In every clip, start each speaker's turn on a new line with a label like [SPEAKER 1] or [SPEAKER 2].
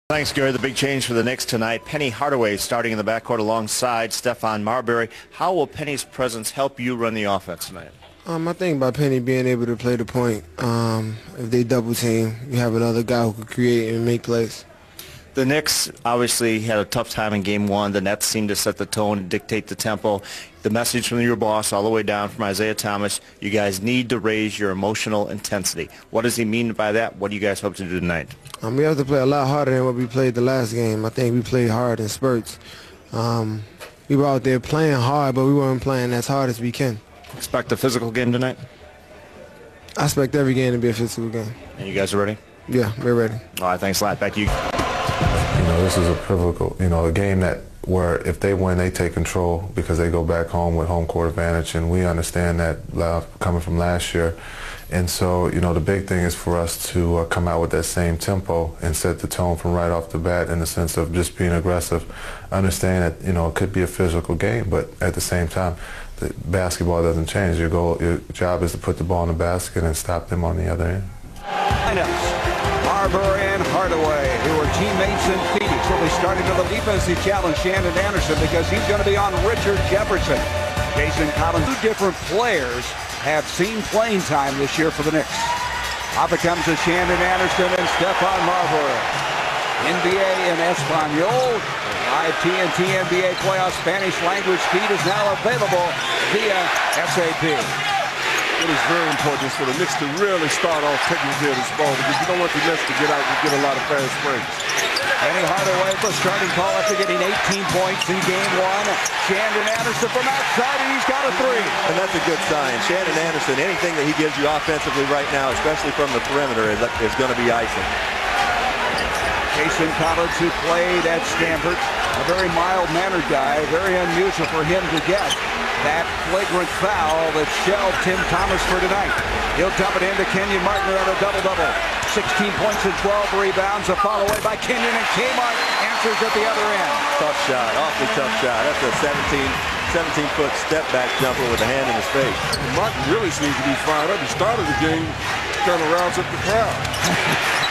[SPEAKER 1] Thanks, Gary. The big change for the Knicks tonight. Penny Hardaway starting in the backcourt alongside Stephon Marbury. How will Penny's presence help you run the offense tonight?
[SPEAKER 2] I think by Penny being able to play the point, if they double team, you have another guy who could create and make plays.
[SPEAKER 1] The Knicks obviously had a tough time in Game 1. The Nets seemed to set the tone and dictate the tempo. The message from your boss all the way down from Isaiah Thomas, you guys need to raise your emotional intensity. What does he mean by that? What do you guys hope to do tonight?
[SPEAKER 2] We have to play a lot harder than what we played the last game. I think we played hard in spurts. We were out there playing hard, but we weren't playing as hard as we can.
[SPEAKER 1] Expect a physical game tonight?
[SPEAKER 2] I expect every game to be a physical game.
[SPEAKER 1] And you guys are ready?
[SPEAKER 2] Yeah, we're ready.
[SPEAKER 1] All right, thanks a lot. Back to you.
[SPEAKER 3] This is a pivotal, a game where if they win, they take control because they go back home with home court advantage, and we understand that coming from last year. And so, the big thing is for us to come out with that same tempo and set the tone from right off the bat in the sense of just being aggressive. Understand that, it could be a physical game, but at the same time, the basketball doesn't change. Your job is to put the ball in the basket and stop them on the other end.
[SPEAKER 4] Marbury and Hardaway, who are teammates in Phoenix, will be starting to the defensive challenge Shandon Anderson because he's going to be on Richard Jefferson. Jason Collins, two different players have seen playing time this year for the Knicks. Off it comes to Shandon Anderson and Stephon Marbury. NBA in Espanol. Live TNT NBA playoff Spanish language feed is now available via SAP.
[SPEAKER 5] It is very important for the Knicks to really start off taking care of this ball because you don't want the Nets to get out and get a lot of fast breaks.
[SPEAKER 4] Penny Hardaway for starting call after getting 18 points in Game 1. Shandon Anderson from outside, and he's got a three.
[SPEAKER 6] And that's a good sign. Shandon Anderson, anything that he gives you offensively right now, especially from the perimeter, is going to be icing.
[SPEAKER 4] Jason Collins, who played at Stanford, a very mild-mannered guy, very unusual for him to get that flagrant foul that shelled Tim Thomas for tonight. He'll dump it into Kenyon Martin on a double-double. 16 points and 12 rebounds, a foul away by Kenyon, and Kmart answers at the other end.
[SPEAKER 6] Tough shot, awfully tough shot. That's a 17-foot step-back jumper with a hand in his face.
[SPEAKER 5] Martin really seems to be fired up. He started the game, kind of rounds up the crowd.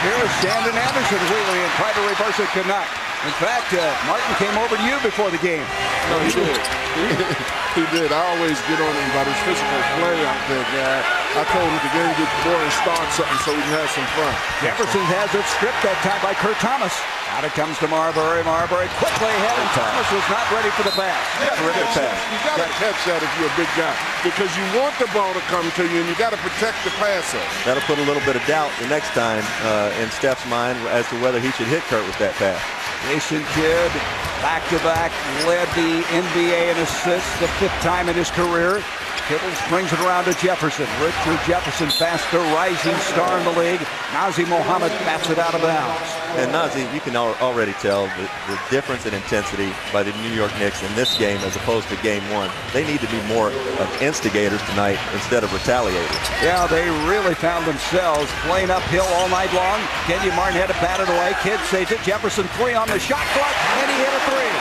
[SPEAKER 4] Here's Shandon Anderson wheeling and tried to reverse it, could not. In fact, Martin came over to you before the game.
[SPEAKER 5] No, he did. He did. I always get on him about his physical play out there, guy. I told him the game gets boring, start something so we can have some fun.
[SPEAKER 4] Jefferson has it stripped that time by Kurt Thomas. Out it comes to Marbury. Marbury quickly ahead, and Thomas was not ready for the pass.
[SPEAKER 5] Terrific pass. You got to catch that if you're a big guy because you want the ball to come to you, and you got to protect the passer.
[SPEAKER 6] That'll put a little bit of doubt the next time in Steph's mind as to whether he should hit Kurt with that pass.
[SPEAKER 4] Jason Kidd, back-to-back, led the NBA in assists the 5th time in his career. Kittle brings it around to Jefferson. Richard Jefferson, faster rising star in the league. Nazi Mohammed bats it out of bounds.
[SPEAKER 6] And Nazi, you can already tell the difference in intensity by the New York Knicks in this game as opposed to Game 1. They need to be more of instigators tonight instead of retaliators.
[SPEAKER 4] Yeah, they really found themselves playing uphill all night long. Kenyon Martin had to bat it away. Kidd saves it. Jefferson three on the shot clock, and he hit a three.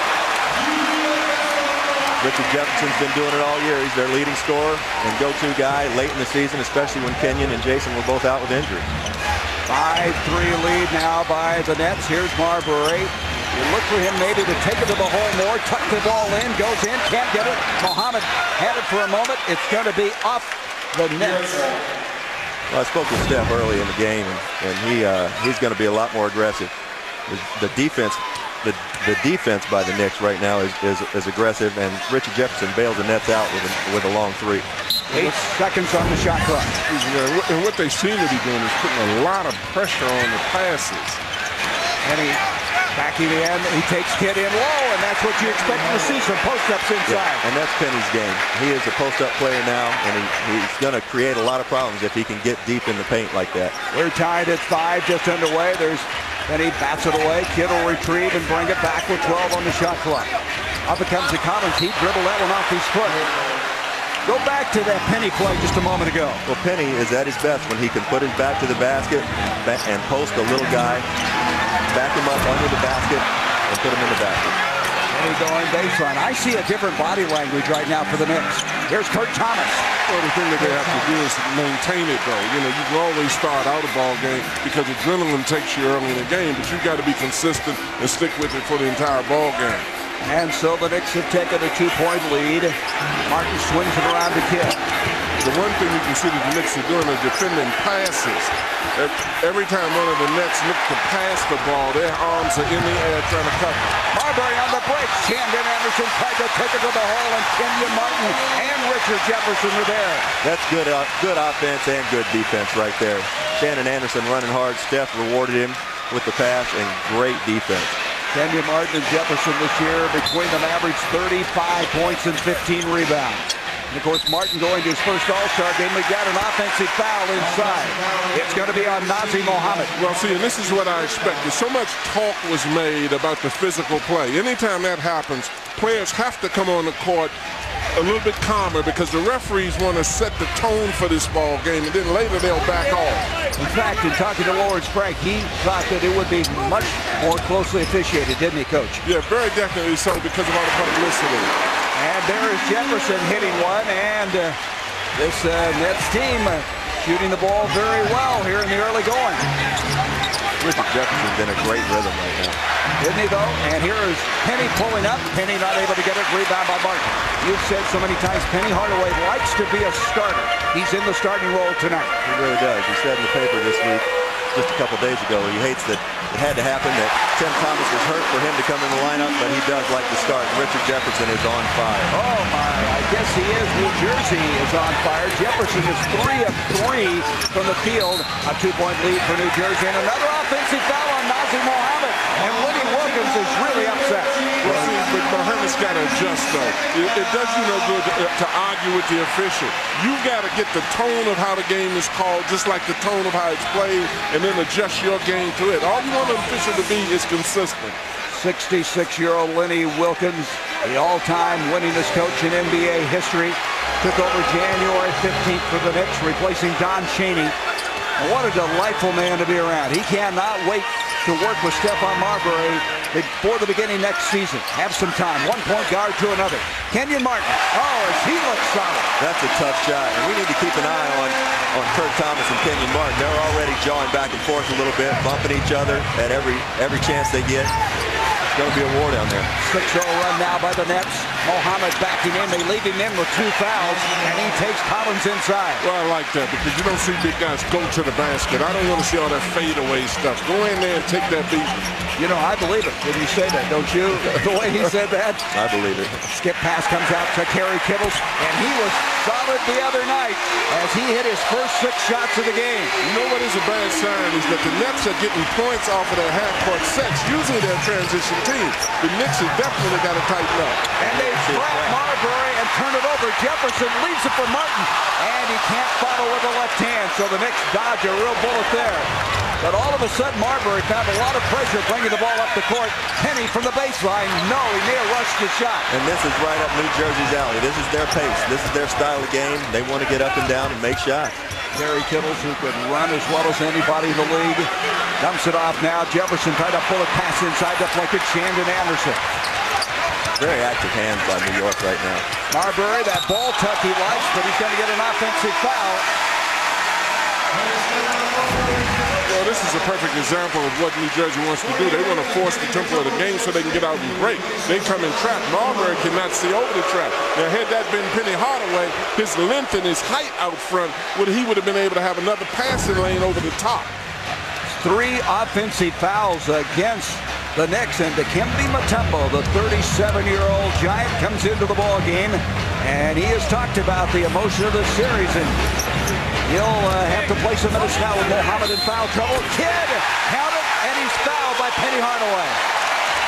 [SPEAKER 6] Richard Jefferson's been doing it all year. He's their leading scorer and go-to guy late in the season, especially when Kenyon and Jason were both out with injury.
[SPEAKER 4] 5-3 lead now by the Nets. Here's Marbury. You look for him maybe to take it to the hole more. Tuck the ball in, goes in, can't get it. Mohammed had it for a moment. It's going to be off the Nets.
[SPEAKER 6] Well, I spoke with Steph early in the game, and he's going to be a lot more aggressive. The defense by the Knicks right now is aggressive, and Richard Jefferson bails the Nets out with a long three.
[SPEAKER 4] 8 seconds on the shot clock.
[SPEAKER 5] And what they seem to be doing is putting a lot of pressure on the passes.
[SPEAKER 4] And he backing in, he takes Kidd in low, and that's what you expect to see, some post-ups inside.
[SPEAKER 6] Yeah, and that's Penny's game. He is a post-up player now, and he's going to create a lot of problems if he can get deep in the paint like that.
[SPEAKER 4] We're tied at 5, just underway. Then he bats it away. Kidd will retrieve and bring it back with 12 on the shot clock. Up it comes to Collins. He dribbled that one off his foot. Go back to that Penny play just a moment ago.
[SPEAKER 6] Well, Penny is at his best when he can put his back to the basket and post a little guy, back him up under the basket, and put him in the basket.
[SPEAKER 4] immediately going baseline. I see a different body language right now for the Knicks. Here's Kurt Thomas.
[SPEAKER 5] Well, the thing that they have to do is maintain it, though. You know, you can always start out a ball game because adrenaline takes you early in the game, but you've got to be consistent and stick with it for the entire ball game.
[SPEAKER 4] And so the Knicks have taken a 2-point lead. Martin swings it around to Kidd.
[SPEAKER 5] The one thing you can see that the Knicks are doing is defending passes. Every time one of the Nets look to pass the ball, their arms are in the air trying to cover.
[SPEAKER 4] Marbury on the break. Shandon Anderson tried to take it to the hole, and Kenyon Martin and Richard Jefferson are there.
[SPEAKER 6] That's good offense and good defense right there. Shandon Anderson running hard. Steph rewarded him with the pass, and great defense.
[SPEAKER 4] Kenyon Martin and Jefferson this year between them averaged 35 points and 15 rebounds. And of course, Martin going to his first All-Star game. We got an offensive foul inside. It's going to be on Nazr Mohammed.
[SPEAKER 5] Well, see, and this is what I expected. So much talk was made about the physical play. Anytime that happens, players have to come on the court a little bit calmer because the referees want to set the tone for this ball game, and then later they'll back off.
[SPEAKER 4] In fact, in talking to Lawrence Frank, he thought that it would be much more closely officiated, didn't he, Coach?
[SPEAKER 5] Yeah, very definitely so because of all the publicity.
[SPEAKER 4] And there is Jefferson hitting one, and this Nets team shooting the ball very well here in the early going.
[SPEAKER 6] Richard Jefferson's in a great rhythm right now.
[SPEAKER 4] Isn't he, though? And here is Penny pulling up. Penny not able to get it. Rebound by Martin. You've said so many times Penny Hardaway likes to be a starter. He's in the starting role tonight.
[SPEAKER 6] He really does. He said in the paper this week, just a couple days ago, he hates that it had to happen, that Tim Thomas was hurt for him to come in the lineup, but he does like to start. Richard Jefferson is on fire.
[SPEAKER 4] Oh, my. I guess he is. New Jersey is on fire. Jefferson is 3 of 3 from the field. A 2-point lead for New Jersey. And another offensive foul on Nazr Mohammed. And Lenny Wilkins is really upset.
[SPEAKER 5] Well, see, but Mohammed's got to adjust, though. It does you no good to argue with the official. You've got to get the tone of how the game is called, just like the tone of how it's played, and then adjust your game to it. All you want an official to be is consistent.
[SPEAKER 4] 66-year-old Lenny Wilkins, the all-time winningest coach in NBA history, took over January 15th for the Knicks, replacing Don Chaney. And what a delightful man to be around. He cannot wait to work with Stephon Marbury before the beginning next season. Have some time. 1-point guard to another. Kenyon Martin. Oh, he looks solid.
[SPEAKER 6] That's a tough shot. And we need to keep an eye on Kurt Thomas and Kenyon Martin. They're already jawing back and forth a little bit, bumping each other at every chance they get. It's going to be a war down there.
[SPEAKER 4] 6-0 run now by the Nets. Mohammed backing in. They leave him in with 2 fouls, and he takes Collins inside.
[SPEAKER 5] Well, I like that because you don't see big guys go to the basket. I don't want to see all that fadeaway stuff. Go in there and take that beat.
[SPEAKER 4] You know, I believe it when you say that, don't you? The way he said that.
[SPEAKER 6] I believe it.
[SPEAKER 4] Skip pass comes out to Kerry Kittles, and he was solid the other night as he hit his first 6 shots of the game.
[SPEAKER 5] You know what is a bad sign is that the Nets are getting points off of their half-court sets, usually their transition team. The Knicks have definitely got to tighten up.
[SPEAKER 4] And they trap Marbury and turn it over. Jefferson leaves it for Martin, and he can't follow with the left hand, so the Knicks dodge a real bullet there. But all of a sudden, Marbury found a lot of pressure bringing the ball up the court. Penny from the baseline. No, he may have rushed the shot.
[SPEAKER 6] And this is right up New Jersey's alley. This is their pace. This is their style of game. They want to get up and down and make shots.
[SPEAKER 4] Kerry Kittles, who could run as well as anybody in the league, dumps it off now. Jefferson tried to pull a pass inside, deflected. Shandon Anderson.
[SPEAKER 6] Very active hands by New York right now.
[SPEAKER 4] Marbury, that ball tuck he likes, but he's going to get an offensive foul.
[SPEAKER 5] Well, this is a perfect example of what New Jersey wants to do. They want to force the tempo of the game so they can get out and break. They come in trap. Marbury cannot see over the trap. Now, had that been Penny Hardaway, his length and his height out front, he would have been able to have another passing lane over the top.
[SPEAKER 4] 3 offensive fouls against the Knicks, and Dikembe Mutombo, the 37-year-old Giant, comes into the ball game, and he has talked about the emotion of the series, and he'll have to play some minutes now with Mohammed in foul trouble. Kidd counted, and he's fouled by Penny Hardaway.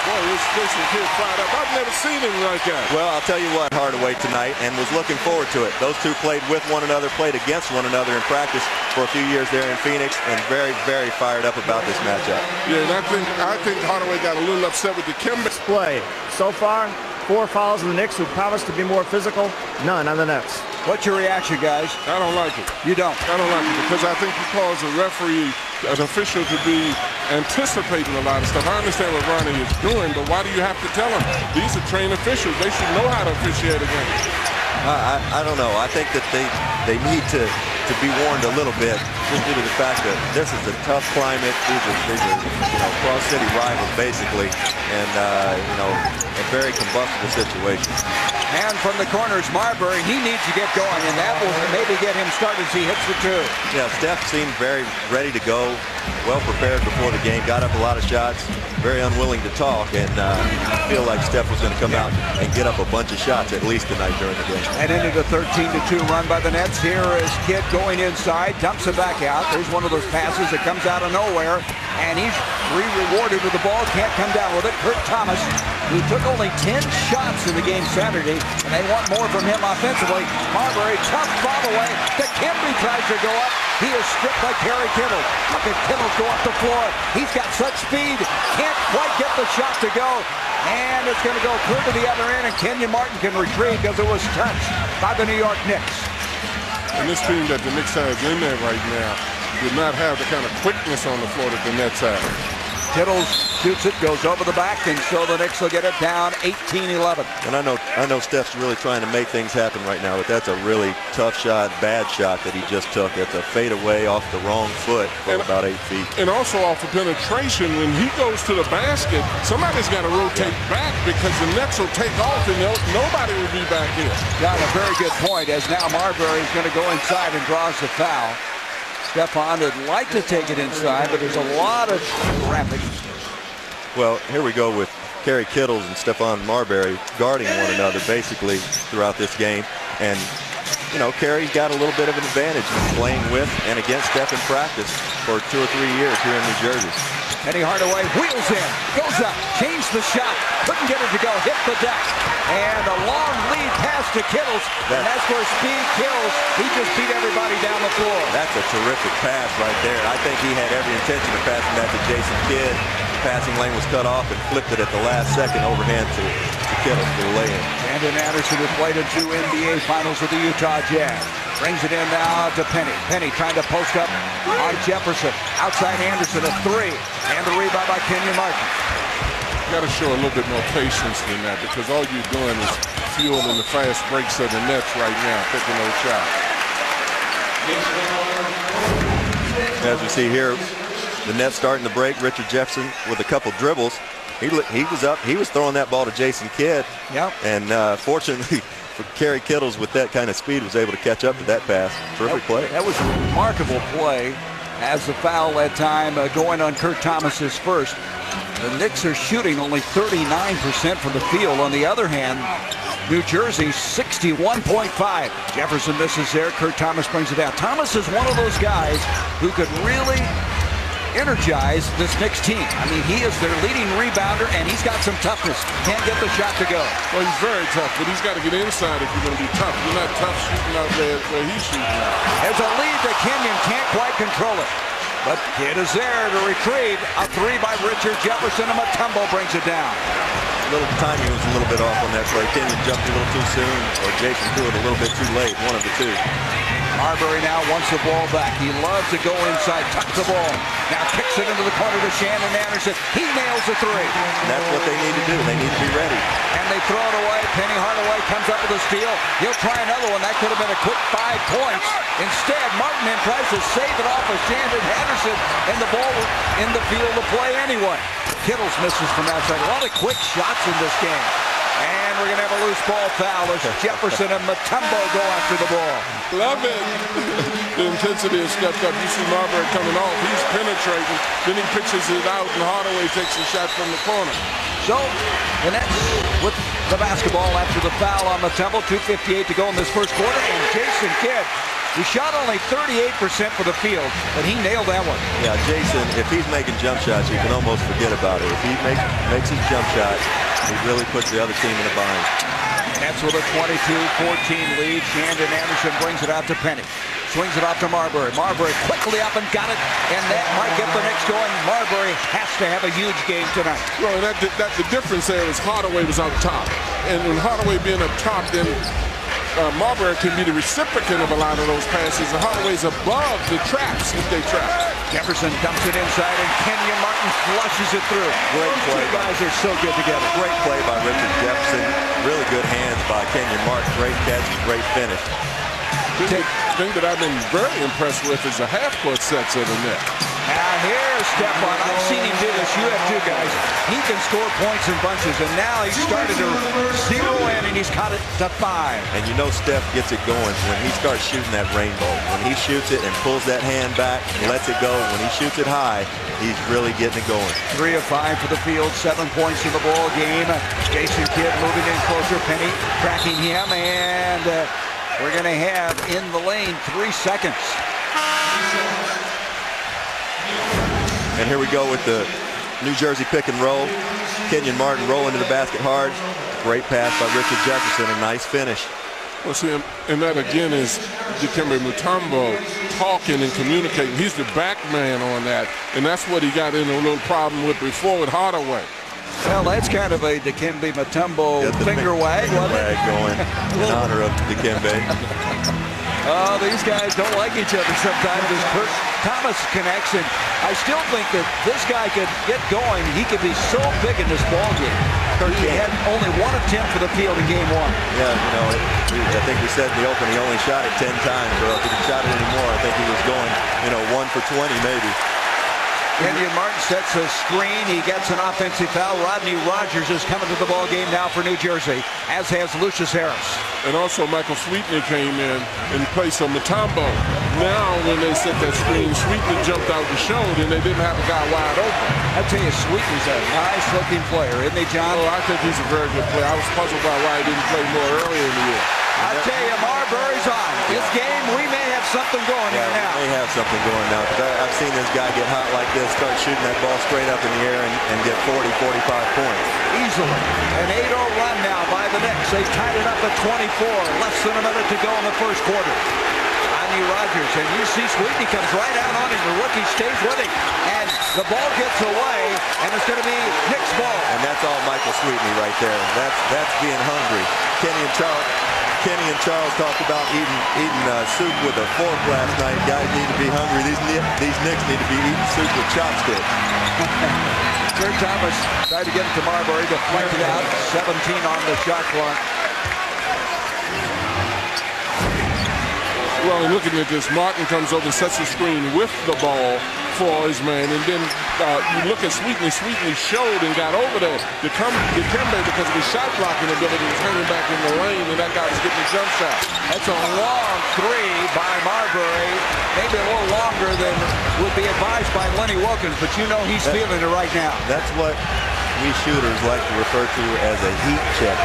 [SPEAKER 5] Boy, this kid fired up. I've never seen him like that.
[SPEAKER 6] Well, I'll tell you what, Hardaway tonight, and was looking forward to it. Those two played with one another, played against one another in practice for a few years there in Phoenix, and very, very fired up about this matchup.
[SPEAKER 5] Yeah, and I think Hardaway got a little upset with Dikembe.
[SPEAKER 1] Play. So far, 4 fouls on the Knicks, who promised to be more physical. None on the Nets.
[SPEAKER 4] What's your reaction, guys?
[SPEAKER 5] I don't like it.
[SPEAKER 4] You don't?
[SPEAKER 5] I don't like it because I think you cause a referee, an official, to be anticipating a lot of stuff. I understand what Ronnie is doing, but why do you have to tell him? These are trained officials. They should know how to officiate a game.
[SPEAKER 6] I don't know. I think that they need to be warned a little bit just due to the fact that this is a tough climate. These are cross-city rivals basically, and a very combustible situation.
[SPEAKER 4] And from the corners, Marbury, he needs to get going, and that will maybe get him started as he hits the two.
[SPEAKER 6] Yeah, Steph seemed very ready to go, well prepared before the game, got up a lot of shots, very unwilling to talk, and I feel like Steph was going to come out and get up a bunch of shots at least tonight during the game.
[SPEAKER 4] And into the 13-2 run by the Nets. Here is Kidd going inside, dumps it back out. There's one of those passes that comes out of nowhere, and he's rewarded with the ball, can't come down with it. Kurt Thomas, who took only 10 shots in the game Saturday, and they want more from him offensively. Marbury, tough foul away. Dikembe tries to go up. He is stripped by Kerry Kittles. Look at Kittles go up the floor. He's got such speed, can't quite get the shot to go. And it's going to go clear to the other end, and Kenyon Martin can retrieve because it was touched by the New York Knicks.
[SPEAKER 5] And this team that the Knicks has in there right now did not have the kind of quickness on the floor that the Nets have.
[SPEAKER 4] Kittles shoots it, goes over the back, and so the Knicks will get it down 18-11.
[SPEAKER 6] And I know Steph's really trying to make things happen right now, but that's a really tough shot, bad shot that he just took. It's a fadeaway off the wrong foot from about 8 feet.
[SPEAKER 5] And also off of penetration, when he goes to the basket, somebody's got to rotate back because the Nets will take off and nobody will be back here.
[SPEAKER 4] Got a very good point, as now Marbury is going to go inside and draws the foul. Stephon would like to take it inside, but there's a lot of traffic.
[SPEAKER 6] Well, here we go with Kerry Kittles and Stephon Marbury guarding one another basically throughout this game. And, Kerry's got a little bit of an advantage in playing with and against Steph in practice for 2 or 3 years here in New Jersey.
[SPEAKER 4] Penny Hardaway wheels in, goes up, changed the shot, couldn't get it to go, hit the deck. And a long lead pass to Kittles, and that's where speed kills. He just beat everybody down the floor.
[SPEAKER 6] That's a terrific pass right there. I think he had every intention of passing that to Jason Kidd. The passing lane was cut off and flipped it at the last second overhand to Kittles for the lay-in.
[SPEAKER 4] Brandon Anderson has played in 2 NBA Finals with the Utah Jazz. Brings it in now to Penny. Penny trying to post up on Jefferson. Outside Anderson, a 3. And the rebound by Kenyon Martin.
[SPEAKER 5] You got to show a little bit more patience than that because all you're doing is fueling the fast breaks of the Nets right now, taking those shots.
[SPEAKER 6] As we see here, the Nets starting to break. Richard Jefferson with a couple dribbles. He was up. He was throwing that ball to Jason Kidd.
[SPEAKER 4] Yep.
[SPEAKER 6] And fortunately for Kerry Kittles with that kind of speed was able to catch up to that pass. Terrific play.
[SPEAKER 4] That was a remarkable play as the foul that time going on Kurt Thomas's first. The Knicks are shooting only 39% from the field. On the other hand, New Jersey 61.5. Jefferson misses there. Kurt Thomas brings it down. Thomas is one of those guys who could really energize this Knicks team. I mean, he is their leading rebounder, and he's got some toughness. Can't get the shot to go.
[SPEAKER 5] Well, he's very tough, but he's got to get inside if you're going to be tough. You're not tough shooting out there where he's shooting out.
[SPEAKER 4] There's a lead that Kenyon can't quite control it. But Kidd is there to retrieve a 3 by Richard Jefferson, and Mutombo brings it down.
[SPEAKER 6] Timing was a little bit off on that play. Kenyon jumped a little too soon, or Jason threw it a little bit too late, one of the two.
[SPEAKER 4] Marbury now wants the ball back. He loves to go inside, tuck the ball. Now kicks it into the corner to Shannon Anderson. He nails the 3.
[SPEAKER 6] And that's what they need to do. They need to be ready.
[SPEAKER 4] And they throw it away. Penny Hardaway comes up with a steal. He'll try another one. That could have been a quick 5 points. Instead, Martin then tries to save it off of Shannon Anderson, and the ball in the field to play anyway. Kittles misses from outside. A lot of quick shots in this game. And we're going to have a loose ball foul as Jefferson and Mutombo go after the ball.
[SPEAKER 5] Love it. The intensity is stepped up. You see Marbury coming off. He's penetrating. Then he pitches it out, and Hardaway takes a shot from the corner.
[SPEAKER 4] So the Nets with the basketball after the foul on Mutombo. 2:58 to go in this first quarter. And Jason Kidd, he shot only 38% for the field, but he nailed that one.
[SPEAKER 6] Yeah, Jason, if he's making jump shots, you can almost forget about it. If he makes his jump shot, he really puts the other team in a bind.
[SPEAKER 4] Nets with a 22-14 lead. Shannon Anderson brings it out to Penny. Swings it off to Marbury. Marbury quickly up and got it, and that might get the Knicks going. Marbury has to have a huge game tonight.
[SPEAKER 5] Well, the difference there is Hardaway was out top. And when Hardaway being up top, then Marbury can be the recipient of a lot of those passes, and Hardaway's above the traps if they trap.
[SPEAKER 4] Jefferson dumps it inside, and Kenyon Martin flushes it through.
[SPEAKER 6] Great play.
[SPEAKER 4] Two guys are so good together.
[SPEAKER 6] Great play by Richard Jefferson. Really good hands by Kenyon Martin. Great catch, great finish.
[SPEAKER 5] The thing that I've been very impressed with is the half-court sets of the net.
[SPEAKER 4] Now here's Stephon. I've seen him do this. You have too, guys. He can score points in bunches, and now he's started to zero in, and he's caught it to 5.
[SPEAKER 6] And you know Steph gets it going when he starts shooting that rainbow. When he shoots it and pulls that hand back and lets it go, when he shoots it high, he's really getting it going.
[SPEAKER 4] 3 of 5 for the field, 7 points in the ball game. Jason Kidd moving in closer. Penny tracking him, and we're going to have in the lane 3 seconds.
[SPEAKER 6] And here we go with the New Jersey pick and roll. Kenyon Martin rolling to the basket hard. Great pass by Richard Jefferson, a nice finish.
[SPEAKER 5] Well, see, and that again is Dikembe Mutombo talking and communicating. He's the back man on that, and that's what he got in a little problem with before with Hardaway.
[SPEAKER 4] Well, that's kind of a Dikembe Mutombo finger wag, wasn't it?
[SPEAKER 6] Going in honor of Dikembe.
[SPEAKER 4] Oh, these guys don't like each other sometimes as Kurt Thomas connects, and I still think that this guy could get going. He could be so big in this ball game. He had only 1 attempt for the field in game 1.
[SPEAKER 6] Yeah, you know, I think we said in the open he only shot it 10 times, so if he could shot it anymore, I think he was going, 1 for 20 maybe.
[SPEAKER 4] Kenyon Martin sets a screen. He gets an offensive foul. Rodney Rogers is coming to the ball game now for New Jersey, as has Lucius Harris.
[SPEAKER 5] And also Michael Sweetney came in place of Mutombo. Now when they set that screen, Sweetney jumped out the shoulder and they didn't have a guy wide open.
[SPEAKER 4] I tell you, Sweetney's a nice-looking player, isn't he, John?
[SPEAKER 5] Oh, I think he's a very good player. I was puzzled by why he didn't play more earlier in the year.
[SPEAKER 4] I tell you, Marbury's on. This game, we may have something going here now.
[SPEAKER 6] We may have something going now, because I've seen this guy get hot like this, start shooting that ball straight up in the air and get 40, 45 points.
[SPEAKER 4] Easily. An 8-0 run now by the Knicks. They've tied it up at 24. Less than a minute to go in the first quarter. Rodney Rogers, and you see Sweetney comes right out on him. The rookie stays with him. And the ball gets away, and it's going to be Knicks ball.
[SPEAKER 6] And that's all Michael Sweetney right there. That's being hungry. Kenny and Charles talked about eating soup with a fork last night. Guys need to be hungry. These Knicks need to be eating soup with chopsticks.
[SPEAKER 4] Kurt Thomas tried to get it to Marbury, deflected out. 17 on the shot clock.
[SPEAKER 5] Well, and looking at this, Martin comes over and sets the screen with the ball for his man, and then you look at Sweetney. Sweetney showed and got over there. Dikembe, because of his shot blocking ability, was hanging back in the lane, and that guy was getting a jump shot.
[SPEAKER 4] That's a long 3 by Marbury. Maybe a little longer than would be advised by Lenny Wilkins, but you know he's feeling it right now.
[SPEAKER 6] That's what we shooters like to refer to as a heat check.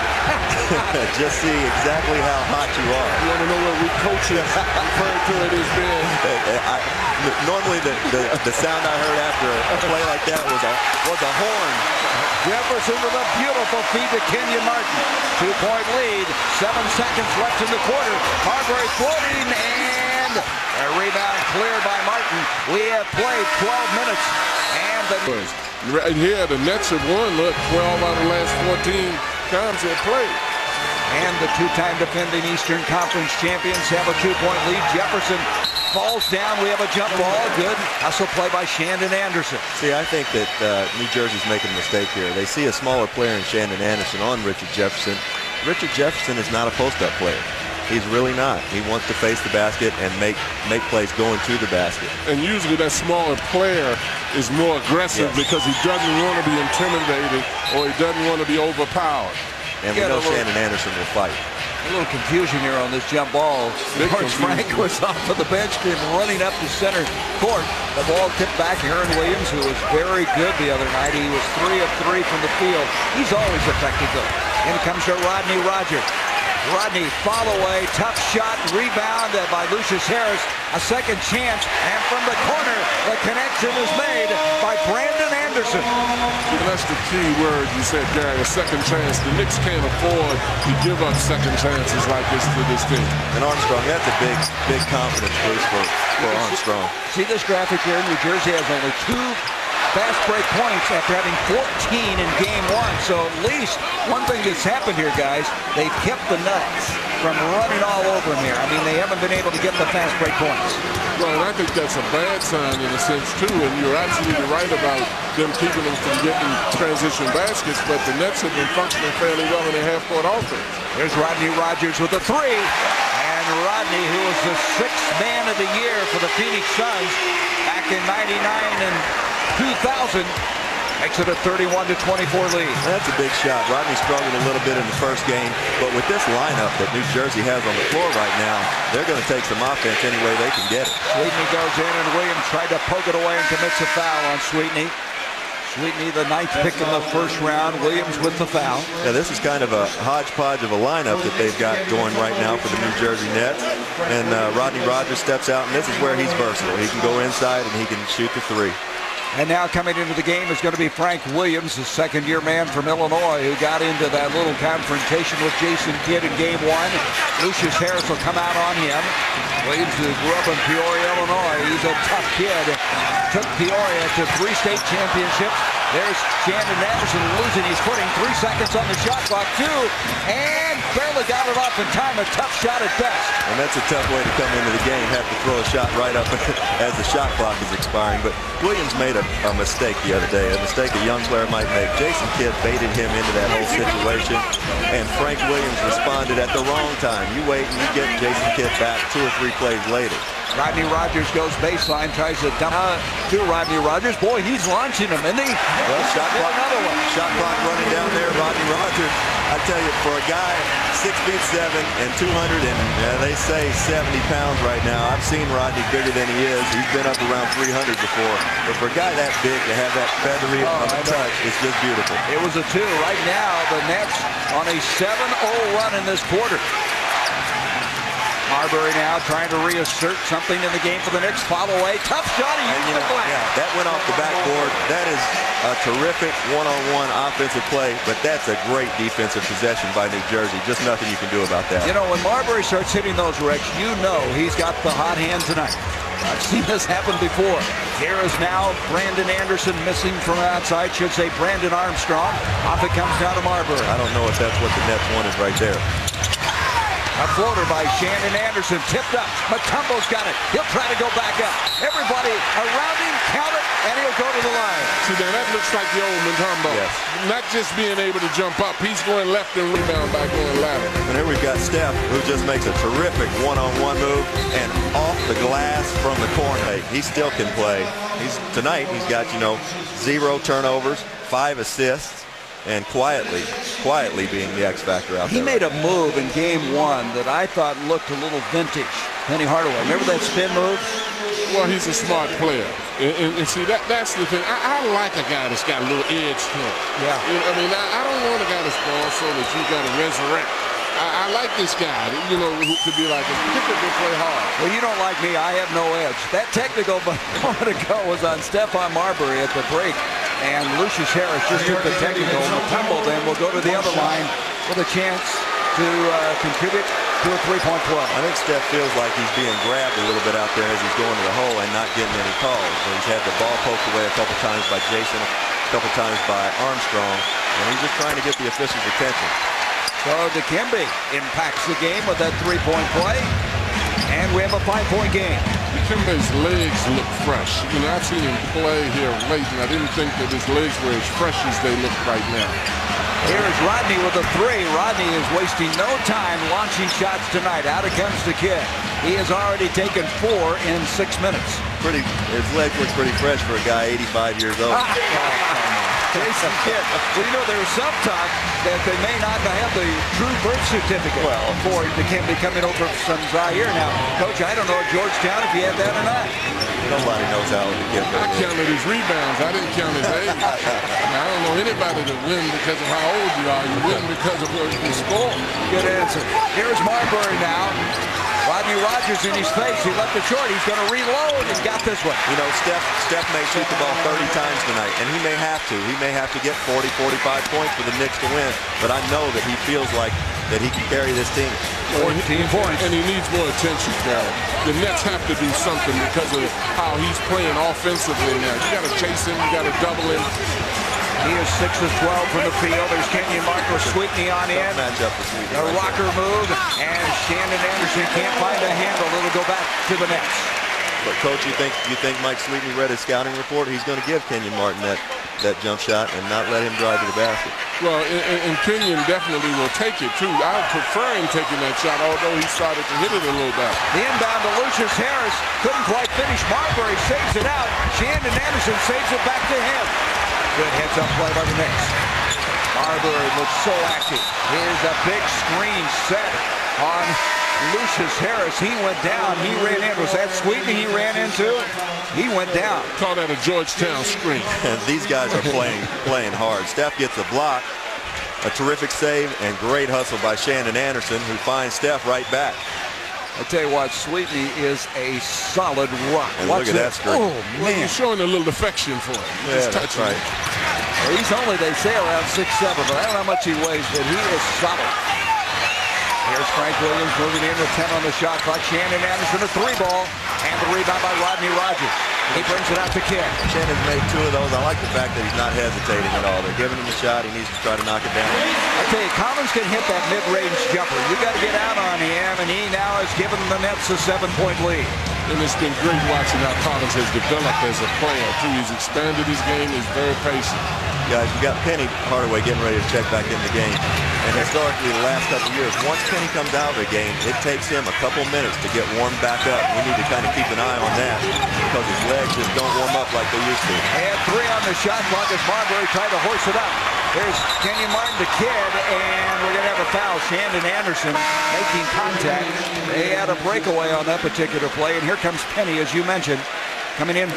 [SPEAKER 6] Just see exactly how hot you are.
[SPEAKER 5] You want to know what we coaches refer to it as being?
[SPEAKER 6] Normally the sound I heard after a play like that was a horn.
[SPEAKER 4] Jefferson with a beautiful feed to Kenyon Martin. 2-point lead. 7 seconds left in the quarter. Marbury floating, and a rebound cleared by Martin. We have played 12 minutes. And the
[SPEAKER 5] right here, the Nets have won, 12 out of the last 14 times they've played.
[SPEAKER 4] And the 2-time defending Eastern Conference champions have a 2-point lead. Jefferson falls down. We have a jump ball. Good hustle play by Shandon Anderson.
[SPEAKER 6] See, I think that New Jersey's making a mistake here. They see a smaller player in Shandon Anderson on Richard Jefferson. Richard Jefferson is not a post-up player. He's really not. He wants to face the basket and make plays going to the basket.
[SPEAKER 5] And usually that smaller player is more aggressive because he doesn't want to be intimidated or he doesn't want to be overpowered.
[SPEAKER 6] And we know Shandon Anderson will fight.
[SPEAKER 4] A little confusion here on this jump ball. George Frank was off of the bench, came running up to center court. The ball tipped back. Aaron Williams, who was very good the other night. He was 3 of 3 from the field. He's always effective, though. In comes to Rodney Rogers. Rodney, fall away, tough shot, rebound by Lucius Harris. A second chance, and from the corner, the connection is made by Brandon Anderson.
[SPEAKER 5] And that's the key word you said, Gary, a second chance. The Knicks can't afford to give up second chances like this to this team.
[SPEAKER 6] And Armstrong, that's a big confidence boost for Armstrong.
[SPEAKER 4] See this graphic here? New Jersey has only 2 fast break points after having 14 in game one. So at least one thing that's happened here, guys, they've kept the Nuts from running all over them here. I mean, they haven't been able to get the fast break points.
[SPEAKER 5] Well, and I think that's a bad sign in a sense, too, and you're absolutely right about them keeping them from getting transition baskets, but the Nets have been functioning fairly well in their half-court offense.
[SPEAKER 4] Here's Rodney Rogers with a three, and Rodney, who was the 6th man of the year for the Phoenix Suns back in '99 and 2000, makes it a 31-24 lead.
[SPEAKER 6] That's a big shot. Rodney struggled a little bit in the first game, but with this lineup that New Jersey has on the floor right now, they're going to take some offense any way they can get it.
[SPEAKER 4] Sweetney goes in, and Williams tried to poke it away and commits a foul on Sweetney. Sweetney, the 9th pick in the first round. Williams with the foul.
[SPEAKER 6] Yeah, this is kind of a hodgepodge of a lineup that they've got going right now for the New Jersey Nets. And Rodney Rogers steps out, and this is where he's versatile. He can go inside, and he can shoot the three.
[SPEAKER 4] And now coming into the game is going to be Frank Williams, the second-year man from Illinois, who got into that little confrontation with Jason Kidd in game one. Lucius Harris will come out on him. Williams, who grew up in Peoria, Illinois. He's a tough kid. Took Peoria to 3 state championships. There's Shandon Anderson losing his footing. 3 seconds on the shot clock, too. And barely got it off in time. A tough shot at best.
[SPEAKER 6] And that's a tough way to come into the game, have to throw a shot right up as the shot clock is expiring. But Williams made a mistake the other day, a mistake a young player might make. Jason Kidd baited him into that whole situation, and Frank Williams responded at the wrong time. You wait and you get Jason Kidd back 2 or 3 plays later.
[SPEAKER 4] Rodney Rogers goes baseline, tries to dump to Rodney Rogers. Boy, he's launching him, isn't he?
[SPEAKER 6] Well, shot clock running down there. Rodney Rogers, I tell you, for a guy 6'7" and 200 and they say 70 pounds right now. I've seen Rodney bigger than he is. He's been up around 300 before. But for a guy that big to have that feathery touch, it's just beautiful.
[SPEAKER 4] It was a 2. Right now, the Nets on a 7-0 run in this quarter. Marbury now trying to reassert something in the game for the Knicks. Follow away. Tough shot.
[SPEAKER 6] That went off the backboard. That is a terrific one-on-one offensive play, but that's a great defensive possession by New Jersey. Just nothing you can do about that.
[SPEAKER 4] You know, when Marbury starts hitting those wrecks, you know he's got the hot hand tonight. I've seen this happen before. Here is now Brandon Anderson missing from outside. Should say Brandon Armstrong. Off it comes down to Marbury.
[SPEAKER 6] I don't know if that's what the Nets wanted right there.
[SPEAKER 4] A floater by Shandon Anderson, tipped up. Mutombo's got it. He'll try to go back up. Everybody around him, count it, and he'll go to the line.
[SPEAKER 5] See, now that looks like the old Mutombo.
[SPEAKER 6] Yes.
[SPEAKER 5] Not just being able to jump up. He's going left and rebound by going lateral.
[SPEAKER 6] And here we've got Steph, who just makes a terrific one-on-one move and off the glass from the corner. He still can play. Tonight, he's got, 0 turnovers, 5 assists. And quietly being the X factor out there.
[SPEAKER 4] He made a move in game one that I thought looked a little vintage. Penny Hardaway, remember that spin move?
[SPEAKER 5] Well, he's a smart player. And see, that's the thing. I like a guy that's got a little edge to him.
[SPEAKER 4] Yeah.
[SPEAKER 5] I don't want a guy that's ball so that you got to resurrect. I like this guy, to be like a typical play hard.
[SPEAKER 4] Well, you don't like me. I have no edge. That technical moment ago was on Stephon Marbury at the break. And Lucius Harris just took the technical. Mutombo then will go to the other line with a chance to contribute to a 3-point play.
[SPEAKER 6] I think Steph feels like he's being grabbed a little bit out there as he's going to the hole and not getting any calls. And he's had the ball poked away a couple times by Jason, a couple times by Armstrong, and he's just trying to get the officials' attention.
[SPEAKER 4] So Dikembe impacts the game with that 3-point play, and we have a 5-point game.
[SPEAKER 5] Dikembe's legs look fresh. I've seen him play here late, and I didn't think that his legs were as fresh as they look right now.
[SPEAKER 4] Here is Rodney with a 3. Rodney is wasting no time launching shots tonight. Out it comes to Kidd. He has already taken 4 in 6 minutes.
[SPEAKER 6] His legs look pretty fresh for a guy 85 years old.
[SPEAKER 4] Jason Kidd. Well, there was some talk that they may not have the true birth certificate for Dikembe coming over from Zaire. Now, Coach, I don't know at Georgetown if you had that or not.
[SPEAKER 6] Nobody knows how old Dikembe is.
[SPEAKER 5] I counted his rebounds. I didn't count his age. I don't know anybody that win because of how old you are. You win because of what you score.
[SPEAKER 4] Good answer. Here's Marbury now. Rodney Rogers in his face. He left it short. He's going to reload and got this one.
[SPEAKER 6] Steph may shoot the ball 30 times tonight, and he may have to. He may have to get 40, 45 points for the Knicks to win, but I know that he feels like that he can carry this team.
[SPEAKER 4] 14 points.
[SPEAKER 5] And he needs more attention, Gary. The Nets have to do something because of how he's playing offensively now. You got to chase him. You got to double him.
[SPEAKER 4] He is 6 of 12 from the field. There's Kenyon Martin with Sweetney on in.
[SPEAKER 6] Matchup for Sweetney.
[SPEAKER 4] A rocker move, and Shandon Anderson can't find a handle. It'll go back to the Nets.
[SPEAKER 6] But Coach, you think Mike Sweetney read his scouting report? He's going to give Kenyon Martin that jump shot and not let him drive to the basket.
[SPEAKER 5] Well, and Kenyon definitely will take it too. I would prefer him taking that shot, although he started to hit it a little better.
[SPEAKER 4] The inbound to Lucius Harris, couldn't quite finish. Marbury saves it out. Shandon Anderson saves it back to him. Good heads-up play by the Knicks. Marbury looks so active. Here's a big screen set on Lucius Harris. He went down. He ran in. Was that Sweetney he ran into? He went down.
[SPEAKER 5] Call that a Georgetown screen.
[SPEAKER 6] These guys are playing hard. Steph gets a block, a terrific save, and great hustle by Shandon Anderson, who finds Steph right back.
[SPEAKER 4] I tell you what, Sweetney is a solid rock.
[SPEAKER 6] And look at that screen.
[SPEAKER 4] Oh,
[SPEAKER 5] man. Well, you're showing a little affection for him.
[SPEAKER 6] Yeah, that's right.
[SPEAKER 4] Well, he's only, they say, around 6'7", but I don't know how much he weighs, but he is solid. Here's Frank Williams moving in with 10 on the shot clock. Shandon Anderson, a 3-ball, and the rebound by Rodney Rogers. He brings it out to Kidd.
[SPEAKER 6] Shannon's made 2 of those. I like the fact that he's not hesitating at all. They're giving him a shot. He needs to try to knock it down.
[SPEAKER 4] I tell you, Collins can hit that mid-range jumper. You got to get out on him, and he now has given the Nets a 7-point lead.
[SPEAKER 5] And it's been great watching how Collins has developed as a player, too. He's expanded his game. He's very patient.
[SPEAKER 6] Guys, we got Penny Hardaway getting ready to check back in the game. And historically, the last couple of years, once Penny comes out of the game, it takes him a couple minutes to get warmed back up. We need to kind of keep an eye on that because his legs just don't warm up like they used to.
[SPEAKER 4] And 3 on the shot clock as Marbury tried to horse it up. There's Kenyon Martin to Kidd, and we're going to have a foul. Shandon Anderson making contact. They had a breakaway on that particular play, and here comes Penny, as you mentioned. Coming in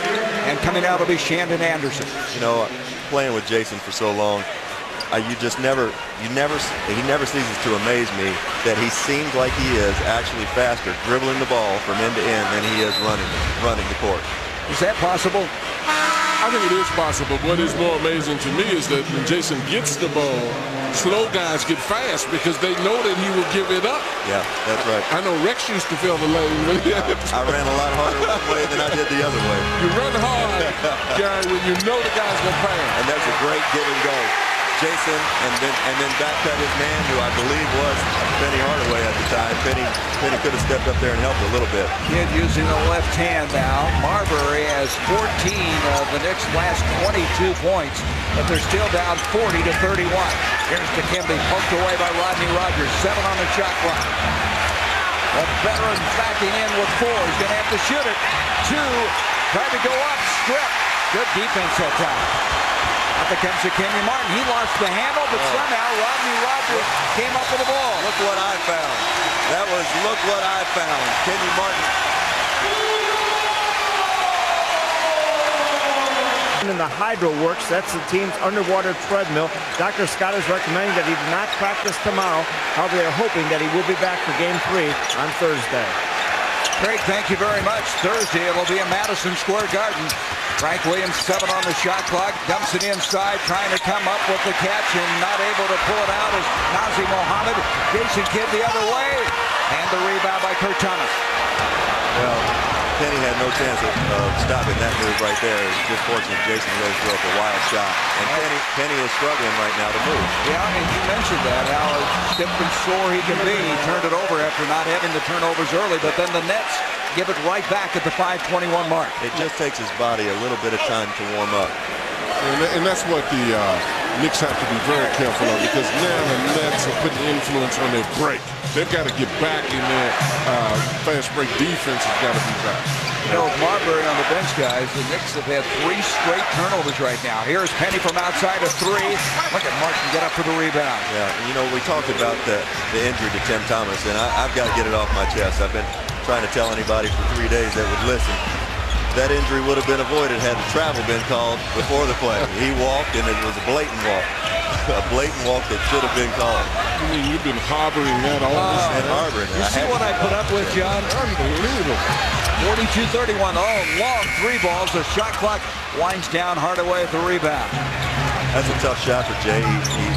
[SPEAKER 4] and coming out will be Shandon Anderson.
[SPEAKER 6] You know, playing with Jason for so long, he never ceases to amaze me that he seems like he is actually faster dribbling the ball from end to end than he is running the court.
[SPEAKER 4] Is that possible?
[SPEAKER 5] I think it is possible. What is more amazing to me is that when Jason gets the ball, slow guys get fast because they know that he will give it up.
[SPEAKER 6] Yeah, that's right.
[SPEAKER 5] I know Rex used to feel the lane.
[SPEAKER 6] I ran a lot harder one way than I did the other way.
[SPEAKER 5] You run hard, Gary, when you know the guy's going to pass.
[SPEAKER 6] And that's a great give and go. Jason and then back cut his man, who I believe was Penny Hardaway at the time. Penny could have stepped up there and helped a little bit.
[SPEAKER 4] Kidd using the left hand now. Marbury has 14 of the Knicks' last 22 points, but they're still down 40-31. Here's Dikembe, poked away by Rodney Rogers. 7 on the shot clock. The veteran backing in with 4. He's going to have to shoot it. 2, tried to go up, strip. Good defense that time. Out there comes to Kenyon Martin. He lost the handle, but somehow Rodney Rogers came up with the ball.
[SPEAKER 6] Look what I found. That was look what I found. Kenyon Martin.
[SPEAKER 1] In the Hydro Works, that's the team's underwater treadmill. Dr. Scott is recommending that he do not practice tomorrow. However, they're hoping that he will be back for Game 3 on Thursday.
[SPEAKER 4] Craig, thank you very much. Thursday, it'll be at Madison Square Garden. Frank Williams, 7 on the shot clock, dumps it inside, trying to come up with the catch and not able to pull it out is Nazr Mohammed. Jason Kidd the other way, and the rebound by Kurt Thomas.
[SPEAKER 6] Well, Penny had no chance of stopping that move right there. It's just fortunate Jason really threw up a wild shot. And Penny is struggling right now to move.
[SPEAKER 4] Yeah, I mean, you mentioned that, how stiff and sore he can be. He turned it over after not having the turnovers early, but then the Nets give it right back at the 5:21 mark.
[SPEAKER 6] It just takes his body a little bit of time to warm up.
[SPEAKER 5] And that's what the Knicks have to be very careful of, because now the Nets are putting influence on their break. They've got to get back in their fast break defense has got to be back.
[SPEAKER 4] You know, with Marbury on the bench, guys, the Knicks have had 3 straight turnovers right now. Here's Penny from outside of 3. Look at Martin get up for the rebound.
[SPEAKER 6] Yeah, you know, we talked about the injury to Tim Thomas, and I've got to get it off my chest. I've been trying to tell anybody for 3 days that would listen. That injury would have been avoided had the travel been called before the play. He walked, and it was a blatant walk. A blatant walk that should have been called.
[SPEAKER 5] I mean, you've been harboring that all this time.
[SPEAKER 6] And harboring it.
[SPEAKER 4] You see what I put up with, John?
[SPEAKER 5] Unbelievable.
[SPEAKER 4] 42-31. Oh, long 3 balls. The shot clock winds down. Hardaway at the rebound.
[SPEAKER 6] That's a tough shot for Jay. He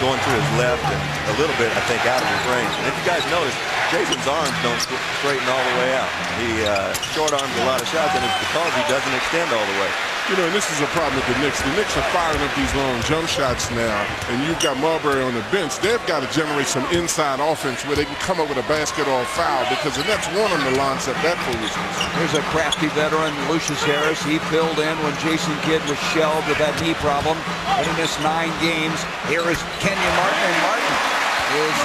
[SPEAKER 6] going to his left and a little bit, I think, out of his range. And if you guys notice, Jason's arms don't straighten all the way out. He short arms a lot of shots, and it's because he doesn't extend all the way.
[SPEAKER 5] You know, and this is a problem with the Knicks. The Knicks are firing up these long jump shots now, and you've got Marbury on the bench. They've got to generate some inside offense where they can come up with a basket or a foul, because the Nets want them to launch up that foolishness.
[SPEAKER 4] Here's a crafty veteran, Lucius Harris. He filled in when Jason Kidd was shelved with that knee problem. He missed 9 games. Here is Kenyon Martin, and Martin is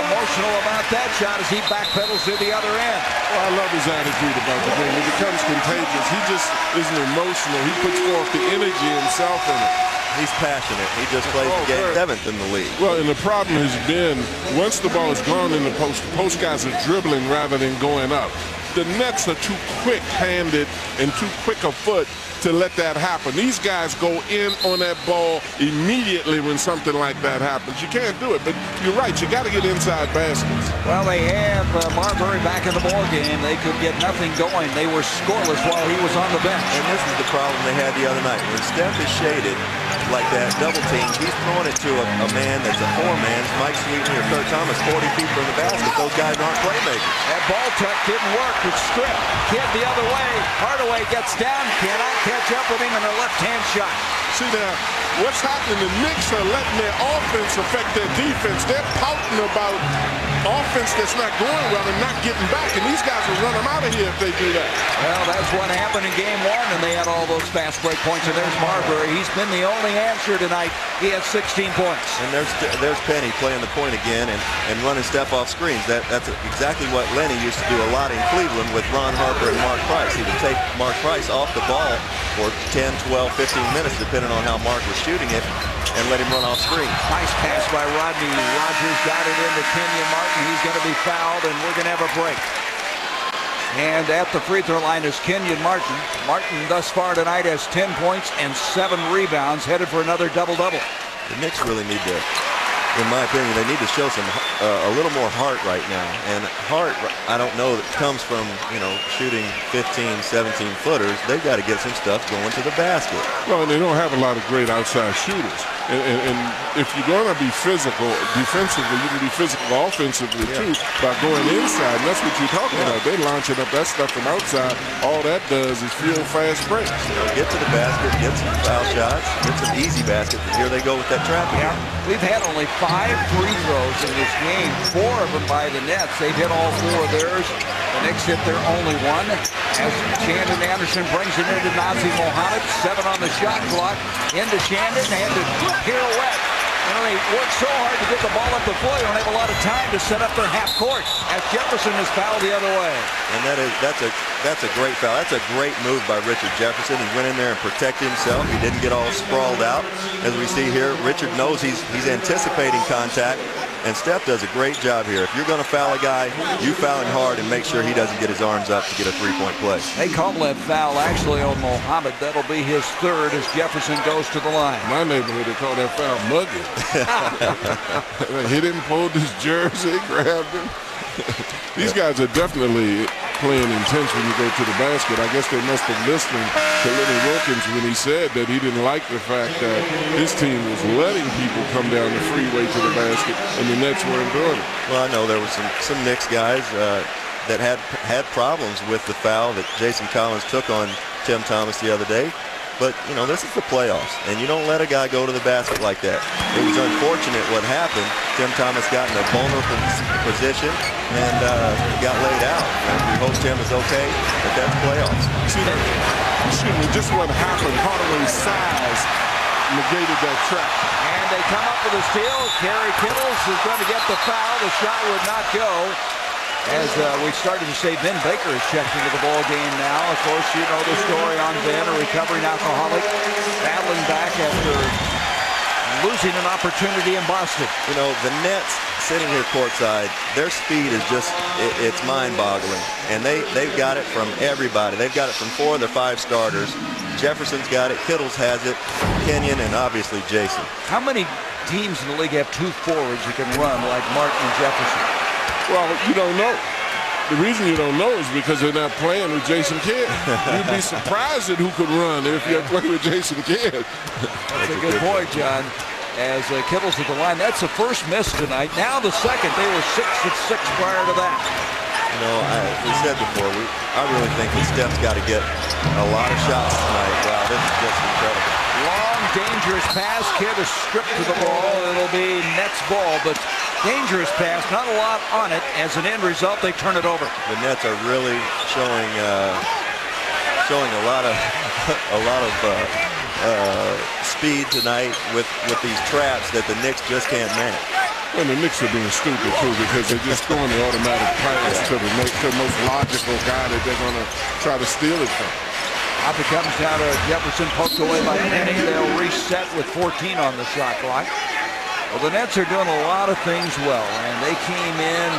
[SPEAKER 4] emotional about that shot as he backpedals to the other end.
[SPEAKER 5] Well, I love his attitude about the game. It becomes contagious. He just isn't emotional. He puts forth the energy himself in it.
[SPEAKER 6] He's passionate. He just plays the game 7th in the league.
[SPEAKER 5] Well, and the problem has been, once the ball is gone in the post guys are dribbling rather than going up. The Nets are too quick-handed and too quick a foot to let that happen. These guys go in on that ball immediately when something like that happens. You can't do it, but you're right. You got to get inside baskets.
[SPEAKER 4] Well, they have Marbury back in the ball game. They could get nothing going. They were scoreless while he was on the bench.
[SPEAKER 6] And this is the problem they had the other night. When Steph is shaded like that, double team, he's throwing it to a man that's a 4-man, Mike Sweeten or Kurt Thomas, 40 feet from the basket. Those guys aren't playmakers.
[SPEAKER 4] That ball tuck didn't work. It's stripped. Kidd the other way. Hardaway gets down. Cannot catch up with him in a left-hand shot.
[SPEAKER 5] See now, what's happening? The Knicks are letting their offense affect their defense. They're pouting about offense that's not going well and not getting back, and these guys will run them out of here if they do that.
[SPEAKER 4] Well, that's what happened in game 1, and they had all those fast break points, and there's Marbury. He's been the only answer tonight. He has 16 points.
[SPEAKER 6] And there's Penny playing the point again and running Steph off screens. That's exactly what Lenny used to do a lot in Cleveland with Ron Harper and Mark Price. He would take Mark Price off the ball for 10, 12, 15 minutes, depending on how Mark was shooting it, and let him run off screens.
[SPEAKER 4] Nice pass by Rodney. Rogers got it into Kenyon Martin. He's going to be fouled, and we're going to have a break. And at the free throw line is Kenyon Martin. Martin thus far tonight has 10 points and 7 rebounds, headed for another double-double.
[SPEAKER 6] The Knicks really need to, in my opinion, they need to show some a little more heart right now. And heart, I don't know, that comes from, shooting 15, 17 footers. They've got to get some stuff going to the basket.
[SPEAKER 5] Well, and they don't have a lot of great outside shooters. And if you're going to be physical defensively, you can be physical offensively too by going inside. And that's what you're talking about. They're launching up that stuff from outside. All that does is fuel fast breaks.
[SPEAKER 6] Get to the basket, get some foul shots, get some easy baskets, and here they go with that trap again.
[SPEAKER 4] We've had only 5 free throws in this game, 4 of them by the Nets. They've hit all 4 of theirs. The Knicks hit their only one. As Shandon Anderson brings it into Nazi Mohammed, 7 on the shot clock. Into Shandon, and to pirouette. They work so hard to get the ball up the floor. They don't have a lot of time to set up their half court. As Jefferson is fouled the other way. And
[SPEAKER 6] that's a great foul. That's a great move by Richard Jefferson. He went in there and protected himself. He didn't get all sprawled out. As we see here, Richard knows he's anticipating contact. And Steph does a great job here. If you're going to foul a guy, you foul him hard and make sure he doesn't get his arms up to get a three-point play.
[SPEAKER 4] They call that foul actually on Mohammed. That'll be his 3rd as Jefferson goes to the line.
[SPEAKER 5] My neighborhood, they call that foul mugging. They hit him, pulled his jersey, grabbed him. These guys are definitely playing intense when you go to the basket. I guess they must have listened to Lenny Wilkins when he said that he didn't like the fact that his team was letting people come down the freeway to the basket and the Nets weren't doing it.
[SPEAKER 6] Well, I know there were some Knicks guys that had problems with the foul that Jason Collins took on Tim Thomas the other day. But, this is the playoffs, and you don't let a guy go to the basket like that. It was unfortunate what happened. Tim Thomas got in a vulnerable position and got laid out. And we hope Tim is okay, but that's playoffs.
[SPEAKER 5] Just what happened, Hardaway's size negated that trap.
[SPEAKER 4] And they come up with a steal. Kerry Kittles is going to get the foul. The shot would not go. As we started to say, Ben Baker has checked into the ball game now. Of course, you know the story on Ben, a recovering alcoholic, battling back after losing an opportunity in Boston.
[SPEAKER 6] The Nets sitting here courtside, their speed is just, it's mind-boggling. And they've got it from everybody. They've got it from 4 of their 5 starters. Jefferson's got it, Kittles has it, Kenyon, and obviously Jason.
[SPEAKER 4] How many teams in the league have 2 forwards who can run like Martin and Jefferson?
[SPEAKER 5] Well, you don't know. The reason you don't know is because they're not playing with Jason Kidd. You'd be surprised at who could run if you play with Jason Kidd.
[SPEAKER 4] That's a good point, John. As Kittle's at the line, that's the first miss tonight. Now the second. They were 6 of 6 prior to that.
[SPEAKER 6] You know, we said before, I really think that Steph's got to get a lot of shots tonight. Wow, this is just incredible.
[SPEAKER 4] Long, dangerous pass. Kidd is stripped to the ball. It'll be Nets ball, but dangerous pass. Not a lot on it. As an end result, they turn it over.
[SPEAKER 6] The Nets are really showing a lot of speed tonight with these traps that the Knicks just can't manage.
[SPEAKER 5] And the Knicks are being stupid, too, because they're just throwing the automatic pass to the most logical guy that they're going to try to steal it from.
[SPEAKER 4] Up it comes down to Jefferson, poked away by Penny. They'll reset with 14 on the shot clock. Well, the Nets are doing a lot of things well, and they came in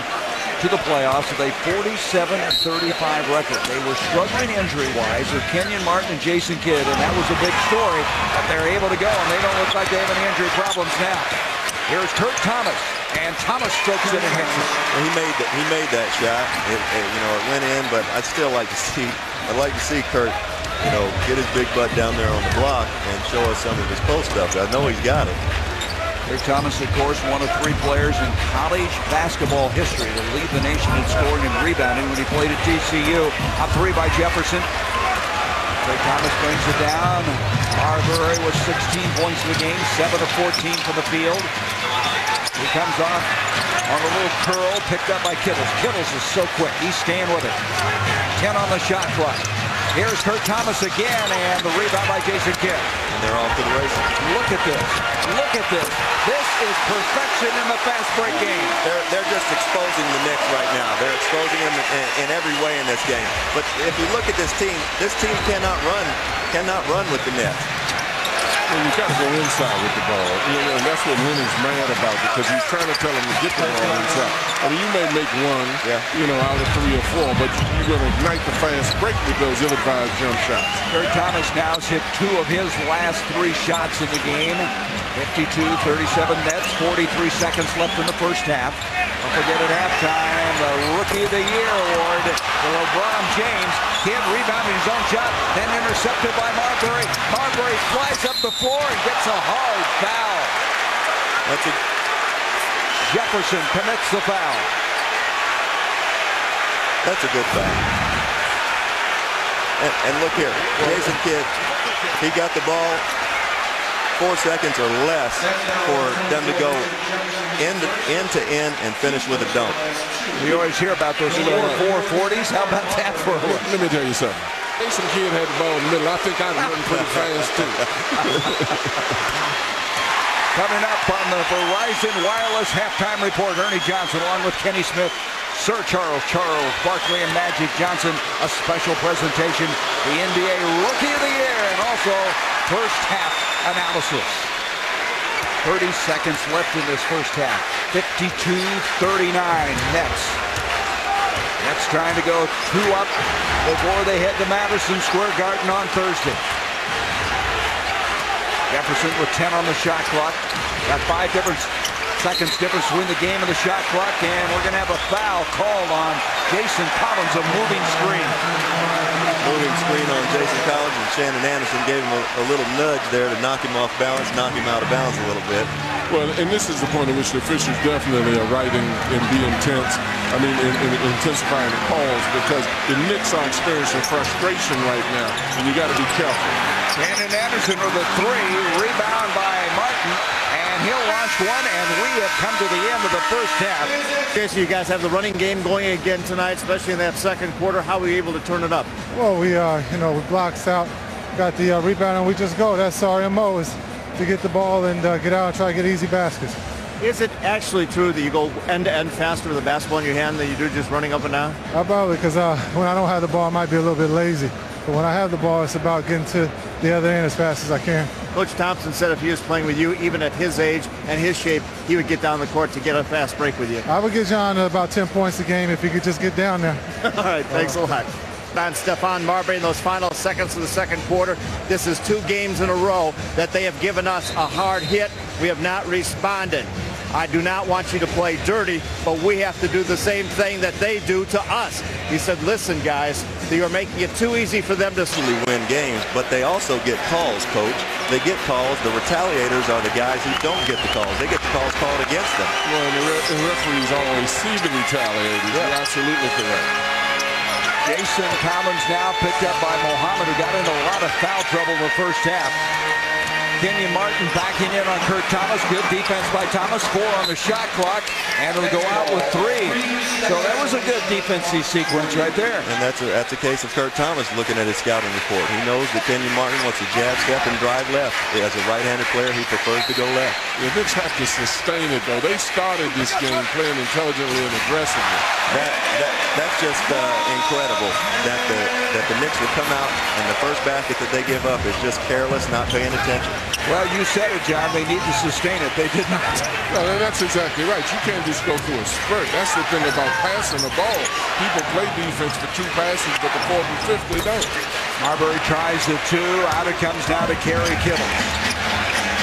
[SPEAKER 4] to the playoffs with a 47-35 record. They were struggling injury-wise with Kenyon Martin and Jason Kidd, and that was a big story. But they're able to go, and they don't look like they have any injury problems now. Here's Kurt Thomas, and Thomas strokes it ahead.
[SPEAKER 6] Well, he made that shot. It went in, but I'd still like to see. I'd like to see Kurt, get his big butt down there on the block and show us some of his post stuff. I know he's got it.
[SPEAKER 4] Kurt Thomas, of course, one of 3 players in college basketball history to lead the nation in scoring and rebounding when he played at TCU. Up 3 by Jefferson. Kurt Thomas brings it down. Marbury with 16 points in the game, 7 of 14 from the field. He comes off on a little curl, picked up by Kittles. Kittles is so quick. He's staying with it. 10 on the shot clock. Here's Kurt Thomas again, and the rebound by Jason Kidd.
[SPEAKER 6] And they're off to the races.
[SPEAKER 4] Look at this. Look at this. This is perfection in the fast break game.
[SPEAKER 6] They're just exposing the Knicks right now. They're exposing them in every way in this game. But if you look at this team cannot run with the Nets.
[SPEAKER 5] Well, you got to go inside with the ball. And that's what Leonard's mad about, because he's trying to tell him to get the ball inside. I mean, you may make one, out of 3 or 4, but you're going to ignite the fast break with those ill-advised jump shots.
[SPEAKER 4] Kurt Thomas now has hit 2 of his last 3 shots in the game. 52-37 Nets, 43 seconds left in the first half. Don't forget at halftime, the Rookie of the Year award to LeBron James. Kidd rebounded his own shot, then intercepted by Marbury. Marbury flies up the floor and gets a hard foul. Jefferson commits the foul.
[SPEAKER 6] That's a good foul. And look here, Jason Kidd, he got the ball 4 seconds or less for them to go end to end and finish with a dunk.
[SPEAKER 4] We always hear about those 440s. How about that for a look?
[SPEAKER 5] Let me tell you something. Jason Kidd had the ball in the middle. I think I'd run pretty fast, too.
[SPEAKER 4] Coming up on the Verizon Wireless Halftime Report, Ernie Johnson along with Kenny Smith, Sir Charles Barkley, and Magic Johnson. A special presentation, the NBA Rookie of the Year, and also first half analysis. 30 seconds left in this first half. 52-39 Nets. Nets trying to go 2 up before they head to Madison Square Garden on Thursday. Jefferson with 10 on the shot clock. Got 5 seconds difference between the game and the shot clock, and we're going to have a foul called on Jason Collins, a moving screen.
[SPEAKER 6] Moving screen on Jason Collins, and Shannon Anderson gave him a little nudge there to knock him off balance, knock him out of bounds a little bit.
[SPEAKER 5] Well, and this is the point at which the officials definitely are right and be intense. I mean, in intensifying the calls, because the Knicks are experiencing frustration right now, and you got to be careful.
[SPEAKER 4] Shannon Anderson with a 3, rebound by Martin, and he'll launch one, and we have come to the end of the first half.
[SPEAKER 1] Okay, so you guys have the running game going again tonight, especially in that second quarter. How were you able to turn it up?
[SPEAKER 7] Well, we blocks out, got the rebound, and we just go. That's our MO, is to get the ball and get out and try to get easy baskets.
[SPEAKER 1] Is it actually true that you go end-to-end faster with the basketball in your hand than you do just running up and down?
[SPEAKER 7] Probably, because when I don't have the ball, I might be a little bit lazy. But when I have the ball, it's about getting to the other end as fast as I can.
[SPEAKER 1] Coach Thompson said if he was playing with you, even at his age and his shape, he would get down the court to get a fast break with you.
[SPEAKER 7] I would get John about 10 points a game if he could just get down there.
[SPEAKER 1] All right, thanks a lot. On Stephon Marbury in those final seconds of the second quarter. This is 2 games in a row that they have given us a hard hit. We have not responded. I do not want you to play dirty, but we have to do the same thing that they do to us. He said, listen, guys, you are making it too easy for them to
[SPEAKER 6] win games, but they also get calls, Coach. They get calls. The retaliators are the guys who don't get the calls. They get the calls called against them.
[SPEAKER 5] Well, and the referees always see the retaliators.
[SPEAKER 6] Yeah.
[SPEAKER 5] You're absolutely correct.
[SPEAKER 4] Jason Collins now picked up by Muhammad, who got into a lot of foul trouble in the first half. Kenyon Martin backing in on Kurt Thomas. Good defense by Thomas. 4 on the shot clock, and it'll go out with 3. So that was a good defensive sequence right there.
[SPEAKER 6] And that's a case of Kurt Thomas looking at his scouting report. He knows that Kenyon Martin wants to jab, step, and drive left. As a right-handed player, he prefers to go left.
[SPEAKER 5] The Knicks have to sustain it, though. They started this game playing intelligently and aggressively.
[SPEAKER 6] That's just incredible that the Knicks would come out and the first basket that they give up is just careless, not paying attention.
[SPEAKER 4] Well, you said it, John. They need to sustain it. They did not.
[SPEAKER 5] No, that's exactly right. You can't just go through a spurt. That's the thing about passing the ball. People play defense for 2 passes, but the 4th and 5th, they don't.
[SPEAKER 4] Marbury tries the 2. Out it comes now to Kerry Kittle.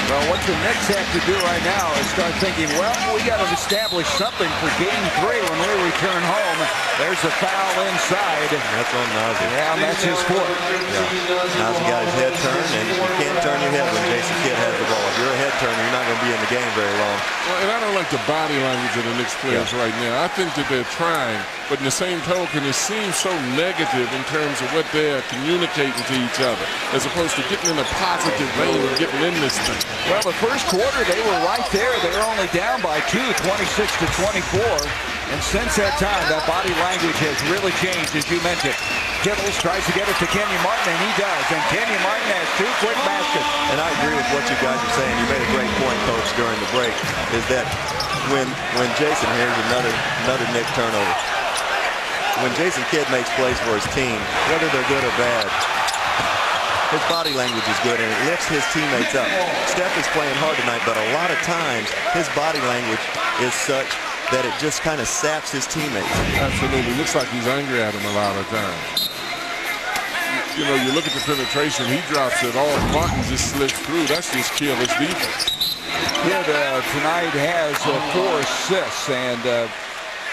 [SPEAKER 4] Well, what the Knicks have to do right now is start thinking, well, we got to establish something for Game 3 when we return home. There's a foul inside.
[SPEAKER 6] That's on Nazi.
[SPEAKER 4] Yeah, that's his foot.
[SPEAKER 6] Yeah. Nazi got his head turned, and you can't turn your head when Jason Kidd has the ball. If you're a head turner, you're not going to be in the game very long.
[SPEAKER 5] Well, and I don't like the body language of the Knicks players right now. I think that they're trying, but in the same token, it seems so negative in terms of what they're communicating to each other, as opposed to getting in a positive vein and getting in this thing.
[SPEAKER 4] Well, the first quarter, they were right there. They were only down by 2, 26-24. And since that time, that body language has really changed, as you mentioned. Kittles tries to get it to Kenyon Martin, and he does. And Kenyon Martin has 2 quick baskets.
[SPEAKER 6] And I agree with what you guys are saying. You made a great point, Coach, during the break, is that when Jason, here's another Knicks turnover. When Jason Kidd makes plays for his team, whether they're good or bad, his body language is good, and it lifts his teammates up. Steph is playing hard tonight, but a lot of times his body language is such that it just kind of saps his teammates.
[SPEAKER 5] Absolutely. Looks like he's angry at him a lot of times. You know, you look at the penetration, he drops it all. Martin just slips through. That's just careless defense.
[SPEAKER 4] Kidd tonight has 4 assists, and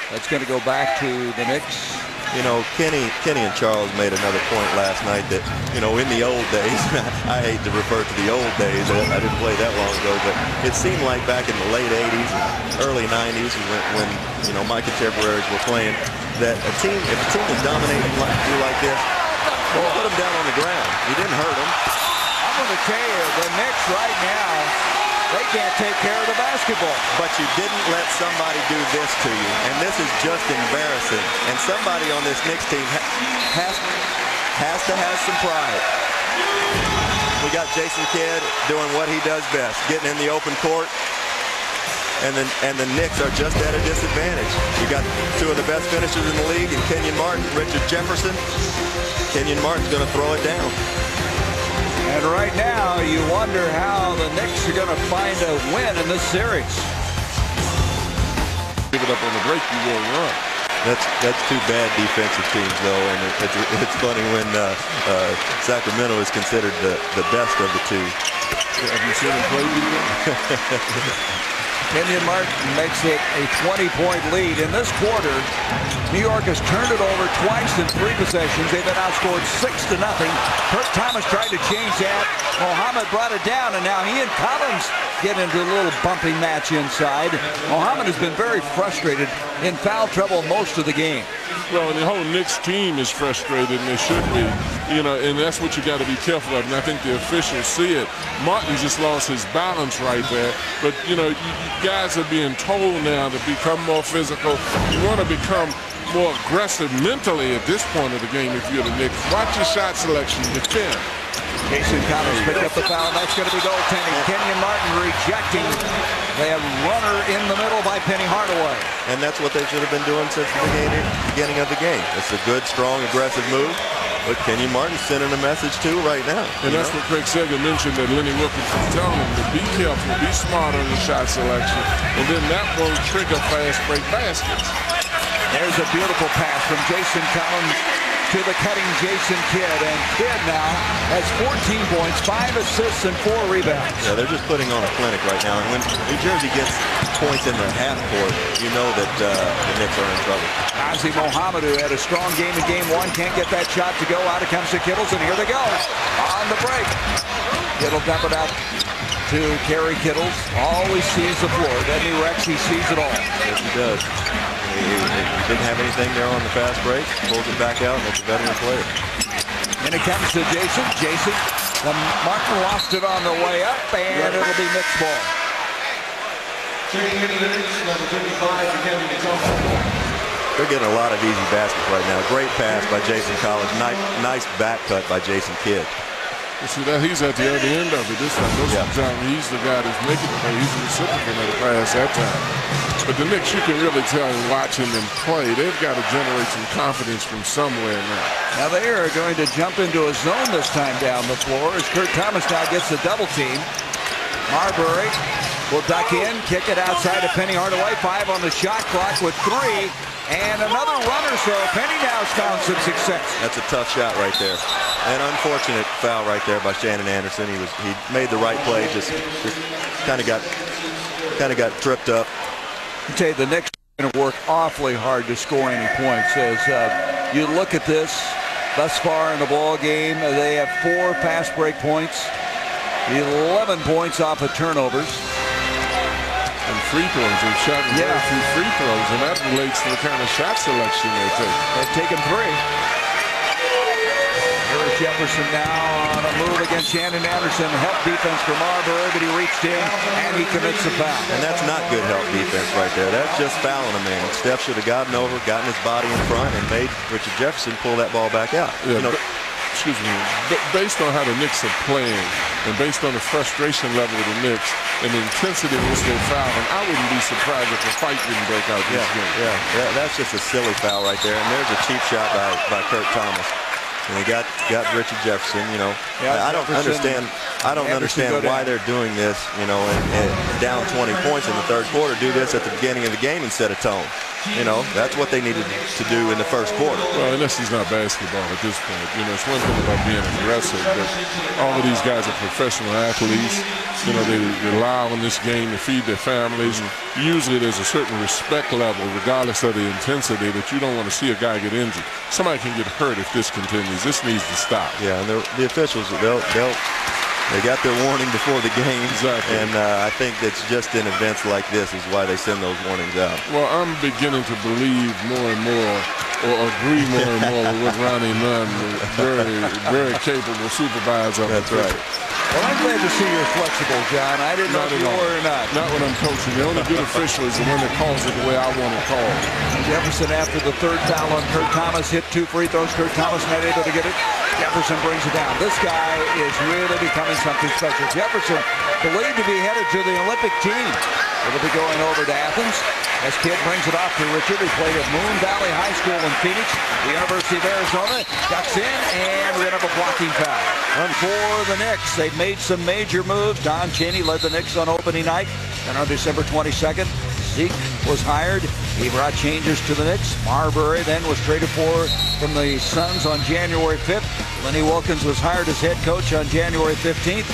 [SPEAKER 4] that's going to go back to the Knicks.
[SPEAKER 6] You know, Kenny and Charles made another point last night that, you know, in the old days, I hate to refer to the old days, I didn't play that long ago, but it seemed like back in the late 80s and early 90s when you know, my contemporaries were playing, that if a team was dominating like this, well, put them down on the ground. You didn't hurt them.
[SPEAKER 4] I'm going to tell you, the Knicks right now, they can't take care of the basketball.
[SPEAKER 6] But you didn't let somebody do this to you, and this is just embarrassing. And somebody on this Knicks team has to have some pride. We got Jason Kidd doing what he does best, getting in the open court, and the Knicks are just at a disadvantage. You got 2 of the best finishers in the league, and Kenyon Martin, Richard Jefferson. Kenyon Martin's going to throw it down.
[SPEAKER 4] And right now, you wonder how the Knicks are going to find a win in this series.
[SPEAKER 5] Give it up on the break, you will run.
[SPEAKER 6] That's 2 bad defensive teams, though, and it's funny when Sacramento is considered the best of the 2.
[SPEAKER 5] Have you seen him play either?
[SPEAKER 4] Kenyon Martin makes it a 20-point lead. In this quarter, New York has turned it over twice in 3 possessions. They've been outscored 6-0. Kurt Thomas tried to change that. Muhammad brought it down, and now he and Collins get into a little bumping match inside. Muhammad has been very frustrated, in foul trouble most of the game.
[SPEAKER 5] Well, and the whole Knicks team is frustrated, and they should be. You know, and that's what you got to be careful of, and I think the officials see it. Martin just lost his balance right there, but, you know, you guys are being told now to become more physical. You want to become more aggressive mentally at this point of the game if you're the Knicks. Watch your shot selection, defend.
[SPEAKER 4] Jason Collins picked up the foul. That's going to be goaltending. Kenyon Martin rejecting. They have runner in the middle by Penny Hardaway.
[SPEAKER 6] And that's what they should have been doing since the beginning of the game. It's a good, strong, aggressive move. But Kenyon Martin's sending a message, too, right now.
[SPEAKER 5] And that's what Craig Sager mentioned, that Lenny Wilkins was telling him to be careful, be smart on your shot selection, and then that won't trigger fast break baskets.
[SPEAKER 4] There's a beautiful pass from Jason Collins to the cutting Jason Kidd, and Kidd now has 14 points, 5 assists, and 4 rebounds.
[SPEAKER 6] Yeah, they're just putting on a clinic right now, and when New Jersey gets points in the half court, you know that the Knicks are in trouble.
[SPEAKER 4] Nazi Mohammed, who had a strong game in game one, can't get that shot to go. Out it comes to Kittles, and here they go on the break. Kittle dump it out to Kerry Kittles. Always sees the floor. Doesn't he, Rex? He sees it all.
[SPEAKER 6] Yes, he does. He didn't have anything there on the fast break. Pulls it back out, and it's a veteran player.
[SPEAKER 4] And it comes to Jason. Jason, the marker lost it on the way up, and it'll be Knicks ball.
[SPEAKER 6] They're getting a lot of easy baskets right now. Great pass by Jason Collins. Nice back cut by Jason Kidd.
[SPEAKER 5] You see that he's at the other end of it this time. Most of the time he's the guy that's making the play. He's the recipient of the pass that time. But the Knicks, you can really tell watching them play, they've got to generate some confidence from somewhere now.
[SPEAKER 4] Now they are going to jump into a zone this time down the floor as Kurt Thomas now gets the double team. Marbury will duck in, kick it outside to Penny Hardaway. 5 on the shot clock with 3. And another runner, so Penny now has found some success.
[SPEAKER 6] That's a tough shot right there. An unfortunate foul right there by Shannon Anderson. He made the right play, just kind of got tripped up.
[SPEAKER 4] I tell you, the Knicks are going to work awfully hard to score any points. As you look at this thus far in the ball game, they have 4 fast break points, 11 points off of turnovers.
[SPEAKER 5] And free throws. They've shot very few free throws, and that relates to the kind of shot selection they take.
[SPEAKER 4] They've taken 3. Here's Jefferson now on a move against Shannon Anderson. Help defense for Marbury, but he reached in and he commits a foul.
[SPEAKER 6] And that's not good help defense right there. That's just fouling a man. Steph should have gotten over, gotten his body in front, and made Richard Jefferson pull that ball back out.
[SPEAKER 5] Yeah, excuse me. Based on how the Knicks are playing, and based on the frustration level of the Knicks and the intensity in which they're fouling, I wouldn't be surprised if a fight didn't break out this game.
[SPEAKER 6] Yeah, that's just a silly foul right there. And there's a cheap shot by Kurt Thomas. And he got Richard Jefferson. You know, I don't understand. Why they're doing this. You know, and down 20 points in the third quarter. Do this at the beginning of the game instead of tone. You know, that's what they needed to do in the first quarter.
[SPEAKER 5] Well, unless it's not basketball at this point. You know, it's one thing about being aggressive, but all of these guys are professional athletes. You know, they rely on this game to feed their families. Usually there's a certain respect level, regardless of the intensity, that you don't want to see a guy get injured. Somebody can get hurt if this continues. This needs to stop.
[SPEAKER 6] Yeah, and the officials, they got their warning before the game.
[SPEAKER 5] Exactly.
[SPEAKER 6] And I think it's just in events like this is why they send those warnings out.
[SPEAKER 5] Well, I'm beginning to believe more and more, or agree more and more with what Ronnie Nunn, very, very capable supervisor.
[SPEAKER 6] That's right.
[SPEAKER 4] Well, I'm glad to see you're flexible, John. I didn't know if you were or not.
[SPEAKER 5] Not when I'm coaching. The only good official is the one that calls it the way I want it called.
[SPEAKER 4] Jefferson, after the third foul on Kurt Thomas, hit 2 free throws. Kurt Thomas not able to get it. Jefferson brings it down. This guy is really becoming something special. Jefferson believed to be headed to the Olympic team. It'll be going over to Athens as Kidd brings it off to Richard, who played at Moon Valley High School in Phoenix, the University of Arizona. Ducks in, and we have a blocking foul. And for the Knicks, they've made some major moves. Don Chaney led the Knicks on opening night, and on December 22nd, Zeke was hired. He brought changes to the Knicks. Marbury then was traded from the Suns on January 5th. Lenny Wilkins was hired as head coach on January 15th.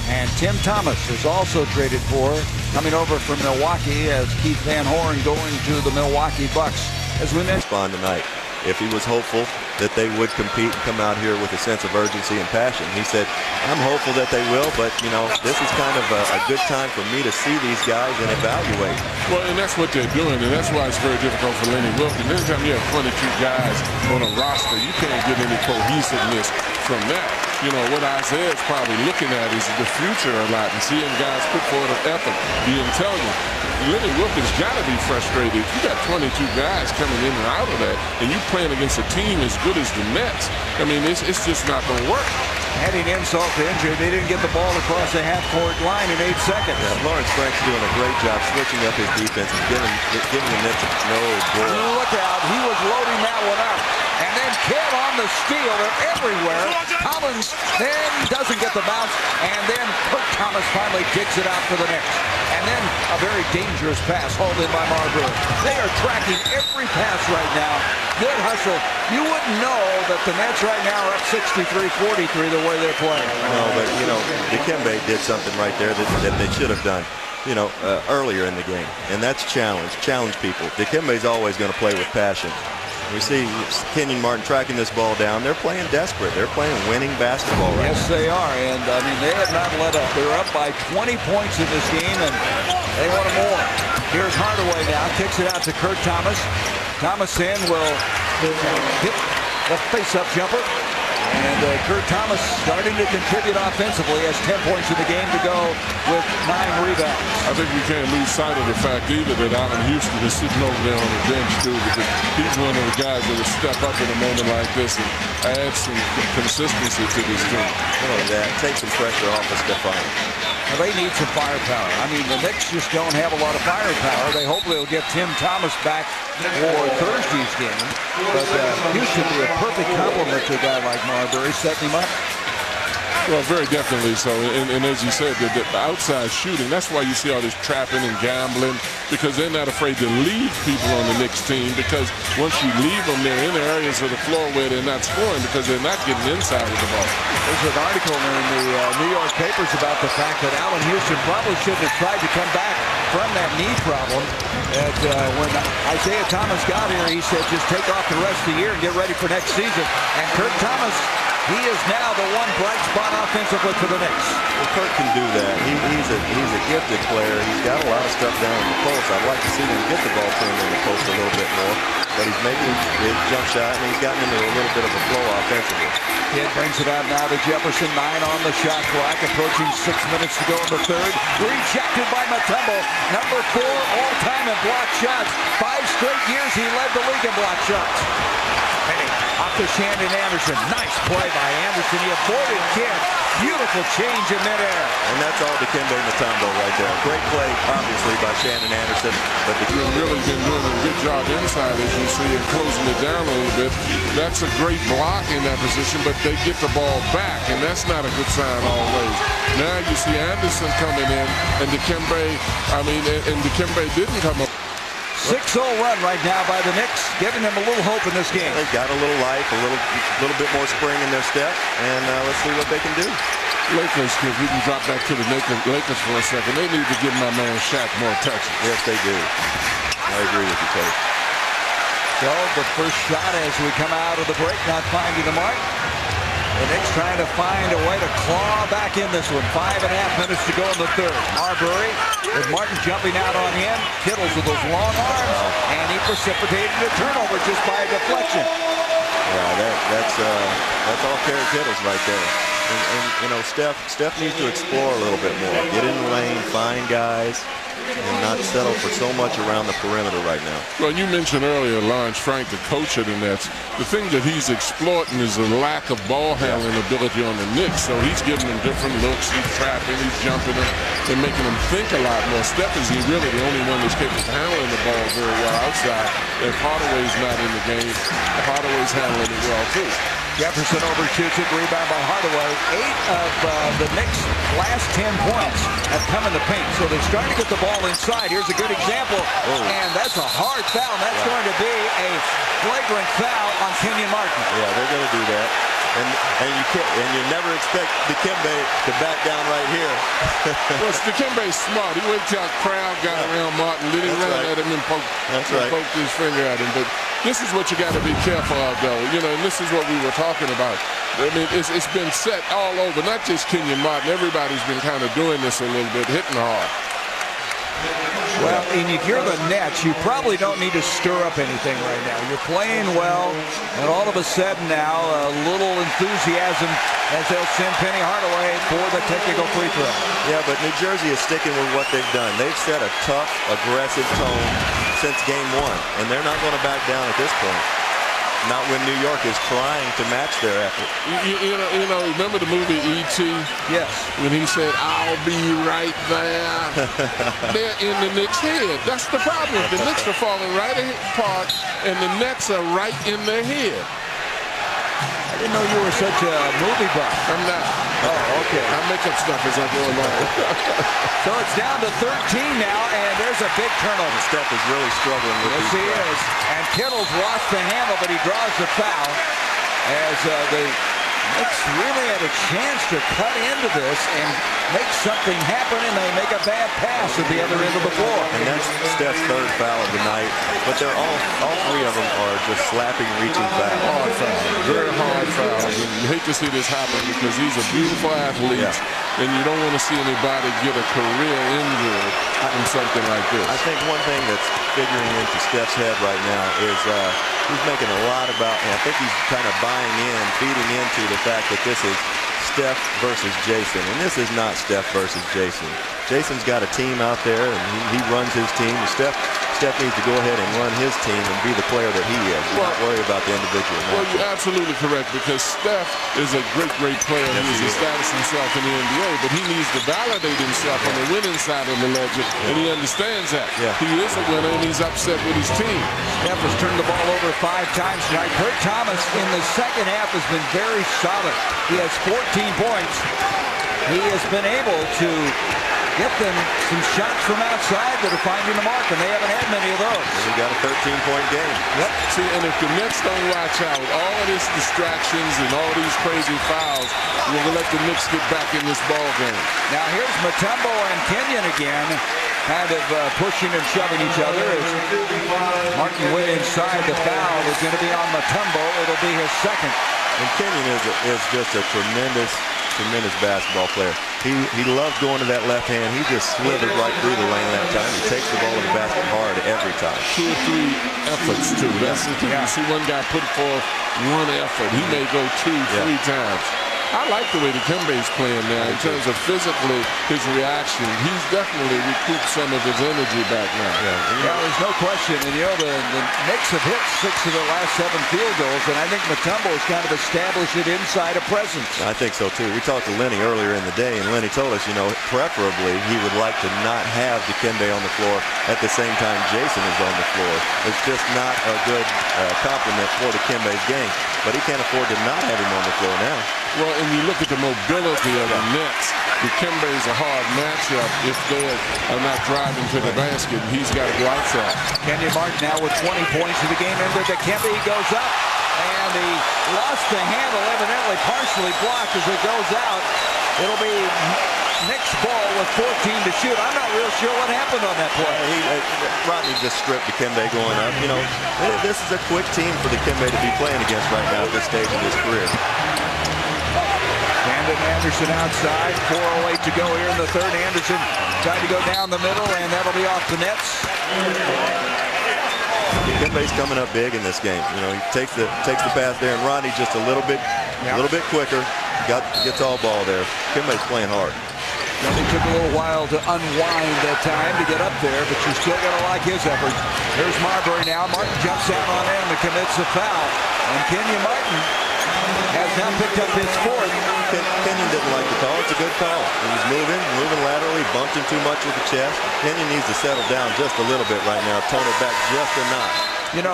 [SPEAKER 4] And Tim Thomas is also traded for, coming over from Milwaukee as Keith Van Horn going to the Milwaukee Bucks. As we mentioned,
[SPEAKER 6] respond tonight. If he was hopeful that they would compete and come out here with a sense of urgency and passion, he said, I'm hopeful that they will, but, you know, this is kind of a good time for me to see these guys and evaluate.
[SPEAKER 5] Well, and that's what they're doing, and that's why it's very difficult for Lenny Wilkins. Anytime you have 22 guys on a roster, you can't get any cohesiveness from that. You know, what Isaiah is probably looking at is the future a lot and seeing guys put forward an effort, be intelligent. Lenny Wilkins got to be frustrated. You got 22 guys coming in and out of that, and you playing against a team as good as the Nets. I mean, it's just not going to work.
[SPEAKER 4] Adding insult to injury, they didn't get the ball across the half-court line in 8 seconds.
[SPEAKER 6] Yeah, Lawrence Frank's doing a great job switching up his defense and giving the Nets no ball.
[SPEAKER 4] Look out, he was loading that one up. And then Kidd on the steal. They're everywhere. Collins then doesn't get the bounce. And then Kurt Thomas finally digs it out for the Knicks. And then a very dangerous pass hauled in by Marbury. They are tracking every pass right now. Good hustle. You wouldn't know that the Nets right now are up 63-43 the way they're playing.
[SPEAKER 6] No, but, you know, Dikembe did something right there that they should have done. earlier in the game, and that's challenge people. Dikembe's always going to play with passion. We see Kenyon Martin tracking this ball down. They're playing desperate. They're playing winning basketball right now.
[SPEAKER 4] Yes, they are. And, I mean, they have not let up. They're up by 20 points in this game, and they want more. Here's Hardaway now. Kicks it out to Kurt Thomas. Thomas will hit the face-up jumper. And Kurt Thomas starting to contribute offensively, has 10 points in the game to go with 9 rebounds.
[SPEAKER 5] I think we can't lose sight of the fact either that Allen Houston is sitting over there on the bench too, because he's one of the guys that will step up in a moment like this and add some consistency to this team.
[SPEAKER 6] Not only that, take some pressure off of Stephon.
[SPEAKER 4] Well, they need some firepower. I mean, the Knicks just don't have a lot of firepower. They hope they'll get Tim Thomas back for Thursday's game. But Houston would be a perfect complement to a guy like Marbury, setting him up.
[SPEAKER 5] Well, very definitely so. And as you said, the outside shooting, that's why you see all this trapping and gambling, because they're not afraid to leave people on the Knicks team, because once you leave them, they're in the areas of the floor where they're not scoring because they're not getting inside of the ball.
[SPEAKER 4] There's an article in the New York papers about the fact that Allen Houston probably shouldn't have tried to come back from that knee problem. When Isaiah Thomas got here, he said just take off the rest of the year and get ready for next season. And Kurt Thomas, he is now the one bright spot offensively for the Knicks.
[SPEAKER 6] Well, Kurt can do that. He's a gifted player. He's got a lot of stuff down in the post. I'd like to see him get the ball to him in the post a little bit more. But he's making his jump shot, and he's gotten into a little bit of a flow offensively.
[SPEAKER 4] Kidd brings it out now to Jefferson. 9 on the shot clock. Approaching 6 minutes to go in the third. Rejected by Mutombo. Number 4 all-time in block shots. 5 straight years he led the league in block shots. Penny off to Shandon Anderson. Nice play by Anderson. He avoided Kidd. Beautiful change in midair.
[SPEAKER 6] And that's all Dikembe Mutombo right there. Great play, obviously, by Shandon Anderson. But
[SPEAKER 5] They've really been doing a good job inside, as you see, and closing it down a little bit. That's a great block in that position, but they get the ball back, and that's not a good sign always. Now you see Anderson coming in, and Dikembe, and Dikembe didn't come up.
[SPEAKER 4] 6-0 run right now by the Knicks, giving them a little hope in this game.
[SPEAKER 6] they've got a little life, a little bit more spring in their step, and let's see what they can do.
[SPEAKER 5] Lakers, if we can drop back to the Lakers for a second, they need to give my man Shaq more touches.
[SPEAKER 6] Yes, they do. I agree with you, Coach.
[SPEAKER 4] So the first shot as we come out of the break, not finding the mark. The Knicks trying to find a way to claw back in this one. 5.5 minutes to go in the third. Marbury with Martin jumping out on him. Kittles with those long arms, and he precipitated a turnover just by a deflection.
[SPEAKER 6] Yeah, that's all Kerry Kittles right there. And Steph needs to explore a little bit more. Get in the lane, find guys, and not settle for so much around the perimeter right now.
[SPEAKER 5] Well, you mentioned earlier Lance Frank, the coach of the Nets. The thing that he's exploiting is the lack of ball handling ability on the Knicks. So he's giving them different looks. He's trapping, he's jumping them, and making them think a lot more. Steph is really the only one that's capable of handling the ball very well outside. If Hardaway's not in the game, Hardaway's handling it well too.
[SPEAKER 4] Jefferson overshoots it, rebound by Hardaway. 8 of the Knicks' last 10 points have come in the paint, so they're starting to get the ball inside. Here's a good example, and that's a hard foul. That's going to be a flagrant foul on Kenyon Martin.
[SPEAKER 6] Yeah, they're going to do that. And you never expect Dikembe to back down right here.
[SPEAKER 5] Well, Dikembe's smart. He waited till the crowd got around Martin, then he ran at him and poked his finger at him. But this is what you got to be careful of, though. And this is what we were talking about. I mean, it's been set all over, not just Kenyon Martin. Everybody's been kind of doing this a little bit, hitting hard.
[SPEAKER 4] Well, and if you're the Nets, you probably don't need to stir up anything right now. You're playing well, and all of a sudden now, a little enthusiasm as they'll send Penny Hardaway for the technical free throw.
[SPEAKER 6] Yeah, but New Jersey is sticking with what they've done. They've set a tough, aggressive tone since game 1, and they're not going to back down at this point. Not when New York is trying to match their effort.
[SPEAKER 5] Remember the movie E.T.?
[SPEAKER 4] Yes.
[SPEAKER 5] When he said, "I'll be right there." They're in the Knicks' head. That's the problem. The Knicks are falling right apart, and the Nets are right in their head.
[SPEAKER 4] I didn't know you were such a movie buff.
[SPEAKER 5] I'm not.
[SPEAKER 4] Oh, okay.
[SPEAKER 5] I make up stuff as I go along.
[SPEAKER 4] So it's down to 13 now, and there's a big turnover.
[SPEAKER 6] Steph is really struggling with
[SPEAKER 4] Yes, he is. And Kittles lost the handle, but he draws the foul as the Knicks really had a chance to cut into this and make something happen, and they make a bad pass at the other end of the floor.
[SPEAKER 6] And that's Steph's third foul of the night, but they're all three of them are just slapping, reaching fouls.
[SPEAKER 5] Hard foul, very hard fouls. And you hate to see this happen because he's a beautiful athlete, and you don't want to see anybody get a career injury from something like this.
[SPEAKER 6] I think one thing that's figuring into Steph's head right now is he's making a lot about, and I think he's kind of buying in, feeding into the fact that this is Steph versus Jason, and this is not Steph versus Jason. Jason's got a team out there, and he runs his team. Steph needs to go ahead and run his team and be the player that he is. Not worry about the individual.
[SPEAKER 5] Well, you're absolutely correct, because Steph is a great player. He has established himself in the NBA, but he needs to validate himself on the winning side of the ledger, and he understands that. He is a winner, and he's upset with his team.
[SPEAKER 4] Steph has turned the ball over 5 times tonight. Kurt Thomas in the second half has been very solid. He has 14 points. He has been able to get them some shots from outside that are finding the mark, and they haven't had many of those.
[SPEAKER 6] And he got a 13-point game.
[SPEAKER 5] See, and if the Knicks don't watch out, all of these distractions and all these crazy fouls, we're going to let the Knicks get back in this ball game.
[SPEAKER 4] Now here's Mutombo and Kenyon again, kind of pushing and shoving each other. As Martin went inside, the foul is going to be on Mutombo. It'll be his second.
[SPEAKER 6] And Kenyon is just a tremendous basketball player. He loves going to that left hand. He just slithered right through the lane that time. He takes the ball in the basket hard every time.
[SPEAKER 5] 2 or 3 efforts too. That's the thing. You see one guy put forth one effort. He may go 2, 3 times. I like the way Dikembe's playing now in terms of physically his reaction. He's definitely recouped some of his energy back now.
[SPEAKER 4] There's no question. And the Knicks have hit 6 of the last 7 field goals, and I think Mutombo has kind of established it inside a presence.
[SPEAKER 6] I think so too. We talked to Lenny earlier in the day, and Lenny told us, preferably he would like to not have Dikembe on the floor at the same time Jason is on the floor. It's just not a good compliment for Dikembe's game, but he can't afford to not have him on the floor now.
[SPEAKER 5] Well, and you look at the mobility of the Knicks. Dikembe is a hard matchup if they are not driving to the basket. He's got to go outside.
[SPEAKER 4] Kenyon Martin now with 20 points in the game. Into Dikembe, he goes up, and he lost the handle, evidently partially blocked as it goes out. It'll be Knicks ball with 14 to shoot. I'm not real sure what happened on that play.
[SPEAKER 6] Rodney just stripped Dikembe going up. This is a quick team for Dikembe to be playing against right now at this stage in his career.
[SPEAKER 4] Anderson outside, 4:08 to go here in the third. Anderson tried to go down the middle, and that'll be off the nets.
[SPEAKER 6] Dikembe's coming up big in this game. He takes the pass there, and Rodney just a little bit quicker. Gets all ball there. Dikembe's playing hard.
[SPEAKER 4] It took a little while to unwind that time to get up there, but you're still going to like his effort. Here's Marbury now. Martin jumps out on him and commits a foul. And Kenyon Martin has now picked up his 4th.
[SPEAKER 6] Kenyon didn't like the call. It's a good call. He's moving laterally, bumped him too much with the chest. Kenyon needs to settle down just a little bit right now, tone it back just a notch.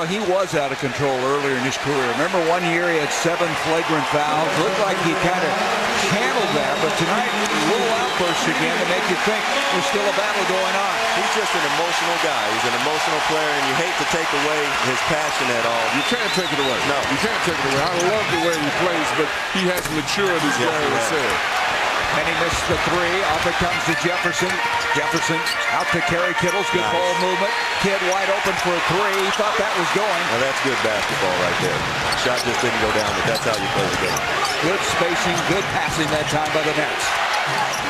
[SPEAKER 4] He was out of control earlier in his career. Remember, one year he had 7 flagrant fouls. Looked like he kind of channeled that, but tonight, a little outburst again to make you think there's still a battle going on.
[SPEAKER 6] He's just an emotional guy. He's an emotional player, and you hate to take away his passion at all.
[SPEAKER 5] You can't take it away.
[SPEAKER 6] No.
[SPEAKER 5] You can't take it away. I love the way he plays, but he has matured, as Gary said.
[SPEAKER 4] And he missed the 3. Off it comes to Jefferson. Jefferson out to Kerry Kittles. Good ball movement. Kidd wide open for a 3. He thought that was going.
[SPEAKER 6] Well, that's good basketball right there. Shot just didn't go down, but that's how you play the game.
[SPEAKER 4] Good spacing, good passing that time by the Nets.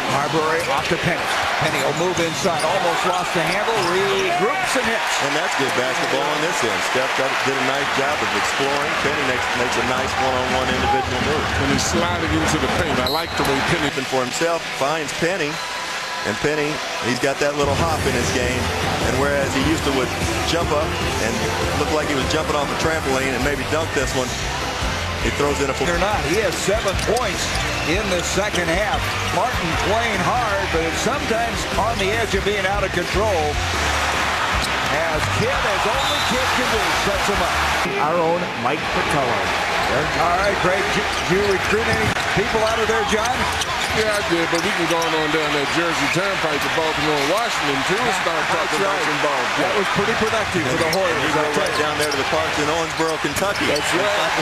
[SPEAKER 4] Marbury off to Penny. Penny will move inside. Almost lost the handle. Regroups and hits.
[SPEAKER 6] And that's good basketball on this end. Steph did a nice job of exploring. Penny makes a nice one-on-one individual move.
[SPEAKER 5] And he's sliding into the paint. I like the way Penny
[SPEAKER 6] for himself finds Penny. And Penny, he's got that little hop in his game. And whereas he used to would jump up and look like he was jumping off a trampoline and maybe dunk this one, he throws in a full.
[SPEAKER 4] Or not. He has 7 points in the second half. Martin playing hard, but it's sometimes on the edge of being out of control. As only Kidd can do, sets him up.
[SPEAKER 1] Our own Mike Fratello.
[SPEAKER 4] All right, great. Did you recruit any people out of there, John?
[SPEAKER 5] Yeah, I did, but we can go on down that Jersey Turnpike to Baltimore, Washington, too, and start talking about some ball.
[SPEAKER 4] That was pretty productive for the Hoyas.
[SPEAKER 6] You go right down there to the parks in Owensboro, Kentucky.
[SPEAKER 5] That's right.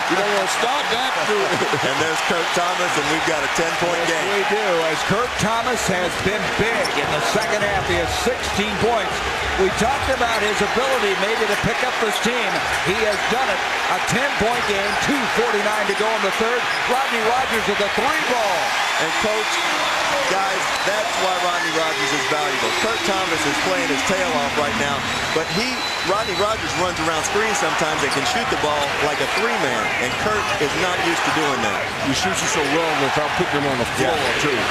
[SPEAKER 5] You don't want to stop that, do it.
[SPEAKER 6] And there's Kurt Thomas, and we've got a 10-point
[SPEAKER 4] Yes,
[SPEAKER 6] game.
[SPEAKER 4] we do, as Kurt Thomas has been big in the second half. He has 16 points. We talked about his ability maybe to pick up this team. He has done it. A 10-point game, 2:49 to go in the third. Rodney Rogers with the 3-ball.
[SPEAKER 6] And Coach, guys, that's why Rodney Rogers is valuable. Kurt Thomas is playing his tail off right now, but Rodney Rogers runs around screens sometimes and can shoot the ball like a 3-man, and Kurt is not used to doing that.
[SPEAKER 5] He shoots it so well without putting him on the floor, too.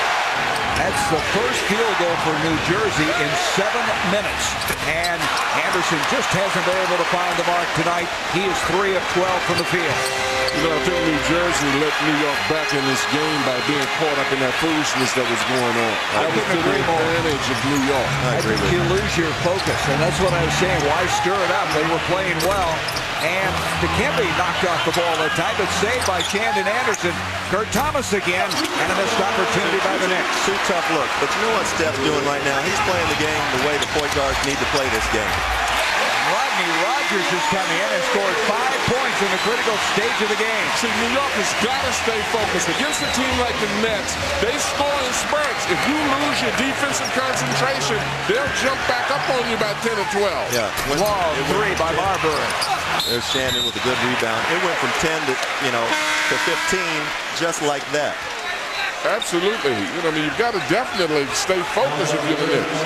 [SPEAKER 4] That's the first field goal for New Jersey in 7 minutes. And Anderson just hasn't been able to find the mark tonight. He is 3 of 12 from the field.
[SPEAKER 5] You know, I think New Jersey let New York back in this game by being caught up in that foolishness that was going on. That was to the advantage of New York.
[SPEAKER 4] I think you lose your focus, and that's what I was saying. Why stir it up? They were playing well. And Dikembe knocked off the ball that time, but saved by Shandon Anderson. Kurt Thomas again, and a missed opportunity by the Knicks.
[SPEAKER 6] Two tough looks, but you know what Steph's doing right now? He's playing the game the way the point guards need to play this game.
[SPEAKER 4] Rodney Rogers has come in and scored 5 points in the critical stage of the game.
[SPEAKER 5] See, New York has got to stay focused. Against a team like the Nets, they score in spurts. If you lose your defensive concentration, they'll jump back up on you by 10 or 12.
[SPEAKER 6] Yeah.
[SPEAKER 4] Long 3 by Marbury.
[SPEAKER 6] There's Shandon with a good rebound. It went from 10 to 15 just like that.
[SPEAKER 5] Absolutely. You know, I mean, you've got to definitely stay focused if you're the Knicks.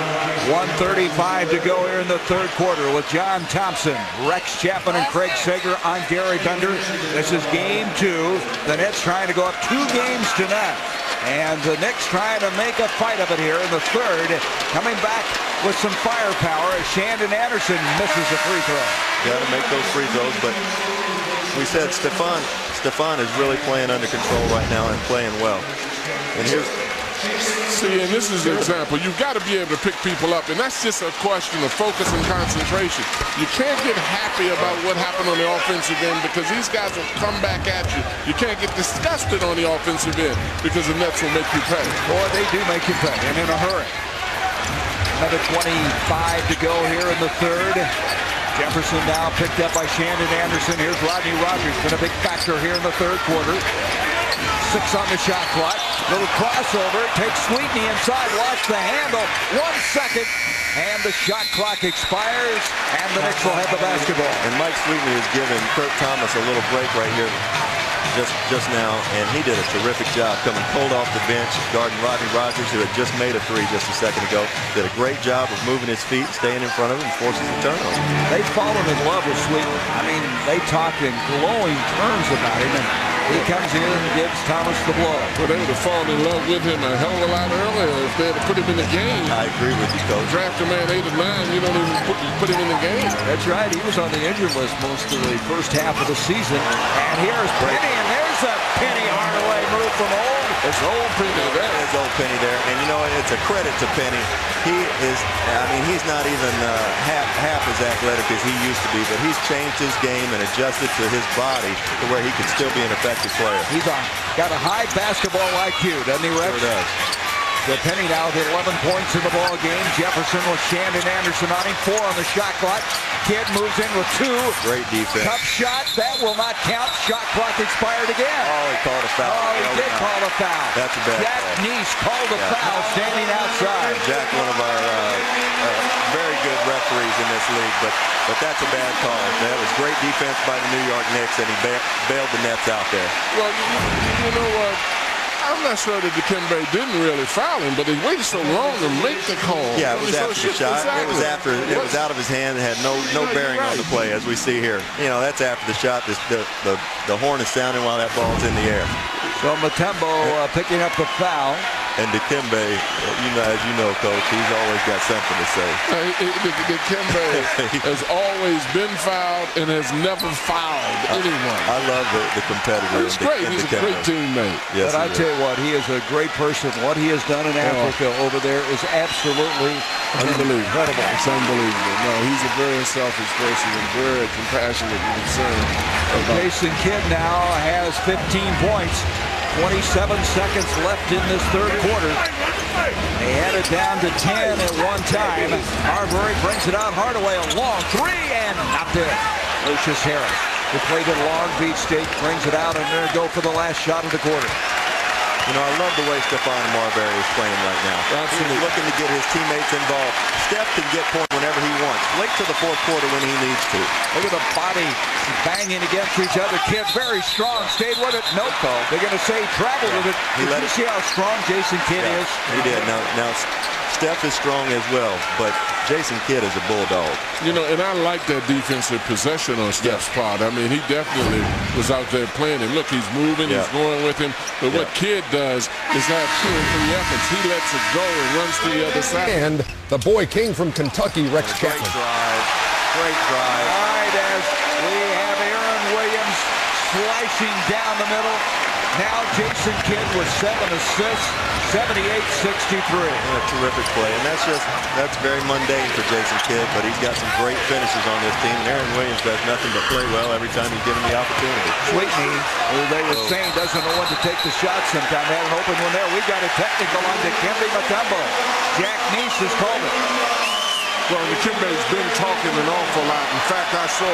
[SPEAKER 4] 1:35 to go here in the third quarter with John Thompson, Rex Chapman, and Craig Sager on Gary Bender. This is game 2. The Nets trying to go up 2 games to none. And the Knicks trying to make a fight of it here in the third. Coming back with some firepower as Shandon Anderson misses a free throw.
[SPEAKER 6] Got to make those free throws, but we said Stefan is really playing under control right now and playing well. And here's...
[SPEAKER 5] See, and this is an example. You've got to be able to pick people up, and that's just a question of focus and concentration. You can't get happy about what happened on the offensive end because these guys will come back at you. You can't get disgusted on the offensive end because the Nets will make you pay.
[SPEAKER 4] Boy, they do make you pay, and in a hurry. Another 25 to go here in the third. Jefferson now picked up by Shandon Anderson. Here's Rodney Rogers, been a big factor here in the third quarter. 6 on the shot clock. Little crossover. Takes Sweetney inside. Watch the handle. 1 second. And the shot clock expires. And the Knicks will have the basketball.
[SPEAKER 6] And Mike Sweetney is giving Kurt Thomas a little break right here just now. And he did a terrific job coming cold off the bench, guarding Rodney Rogers, who had just made a 3 just a second ago. Did a great job of moving his feet, staying in front of him, and forces the turnover.
[SPEAKER 4] They've fallen in love with Sweetney. I mean, they talk in glowing terms about him. And he comes in and gives Thomas the blow.
[SPEAKER 5] Well, they would have fallen in love with him a hell of a lot earlier if they had put him in the game.
[SPEAKER 6] I agree with you, Coach.
[SPEAKER 5] Draft a man 8 or 9, you don't even put him in the game.
[SPEAKER 4] That's right. He was on the injured list most of the first half of the season. And here's Penny, and there's a Penny Hardaway move from Old.
[SPEAKER 5] It's Old Penny there.
[SPEAKER 6] There's Old Penny there. And, you know, it's a credit to Penny. He is, I mean, he's not even half as athletic as he used to be, but he's changed his game and adjusted to his body to where he can still be an effective player.
[SPEAKER 4] He's got a high basketball IQ, doesn't he, Rex?
[SPEAKER 6] Sure does.
[SPEAKER 4] So Penny now with 11 points in the ball game. Jefferson with Shandon Anderson on him. 4 on the shot clock. Kidd moves in with 2.
[SPEAKER 6] Great defense.
[SPEAKER 4] Tough shot. That will not count. Shot clock expired again.
[SPEAKER 6] Oh, he called a foul.
[SPEAKER 4] Oh, he did call a foul.
[SPEAKER 6] That's a bad
[SPEAKER 4] Jack
[SPEAKER 6] call.
[SPEAKER 4] Neese called a foul standing outside.
[SPEAKER 6] Jack, one of our very good referees in this league, but that's a bad call. That was great defense by the New York Knicks, and he bailed the Nets out there.
[SPEAKER 5] Well, you know what? I'm not sure that Dikembe didn't really foul him, but he waited so long to make the call.
[SPEAKER 6] Yeah, it was after the shot.
[SPEAKER 5] Exactly.
[SPEAKER 6] It was after. It was out of his hand. It had no bearing on the play, as we see here. You know, that's after the shot. The horn is sounding while that ball's in the air.
[SPEAKER 4] So Mutombo picking up the foul.
[SPEAKER 6] And Dikembe, as you know, Coach, he's always got something to say.
[SPEAKER 5] Dikembe has always been fouled and has never fouled anyone.
[SPEAKER 6] I love the competitor.
[SPEAKER 5] He's great. He's a great teammate.
[SPEAKER 6] Yes,
[SPEAKER 4] but I tell you what, he is a great person. What he has done in Africa over there is absolutely
[SPEAKER 5] unbelievable.
[SPEAKER 4] Incredible.
[SPEAKER 5] It's unbelievable. No, he's a very selfish person and very compassionate and concerned.
[SPEAKER 4] Jason Kidd now has 15 points. 27 seconds left in this third quarter. They had it down to 10 at one time. Marbury brings it out. Hardaway a long three and not there. Lucius Harris, who played at Long Beach State, brings it out and they're going to go for the last shot of the quarter.
[SPEAKER 6] You know, I love the way Stephon Marbury is playing right now. Absolutely. He's looking to get his teammates involved. Steph can get points whenever he wants. Wait till the fourth quarter when he needs to.
[SPEAKER 4] Look at the body banging against each other. Kid very strong. Stayed with it. No call. They're going to say traveled with it. Did you see how strong Jason Kidd is?
[SPEAKER 6] He did. Now Steph is strong as well, but Jason Kidd is a bulldog.
[SPEAKER 5] You know, and I like that defensive possession on Steph's part. I mean, he definitely was out there playing him. Look, he's moving, he's going with him. But what Kidd does is have 2 or 3 efforts. He lets it go and runs to the other side.
[SPEAKER 8] And the boy king from Kentucky, Rex Catlin.
[SPEAKER 6] Great drive.
[SPEAKER 4] Right as we have Aaron Williams slicing down the middle. Now Jason Kidd with 7 assists, 78-63.
[SPEAKER 6] A terrific play, and that's very mundane for Jason Kidd, but he's got some great finishes on this team. And Aaron Williams does nothing but play well every time he's given the opportunity.
[SPEAKER 4] Sweetney, who they were saying doesn't know when to take the shot sometime, had an open one there. We got a technical on Dikembe Mutombo. Jack Neese has called it.
[SPEAKER 5] Well, Dikembe's been talking an awful lot. In fact, I saw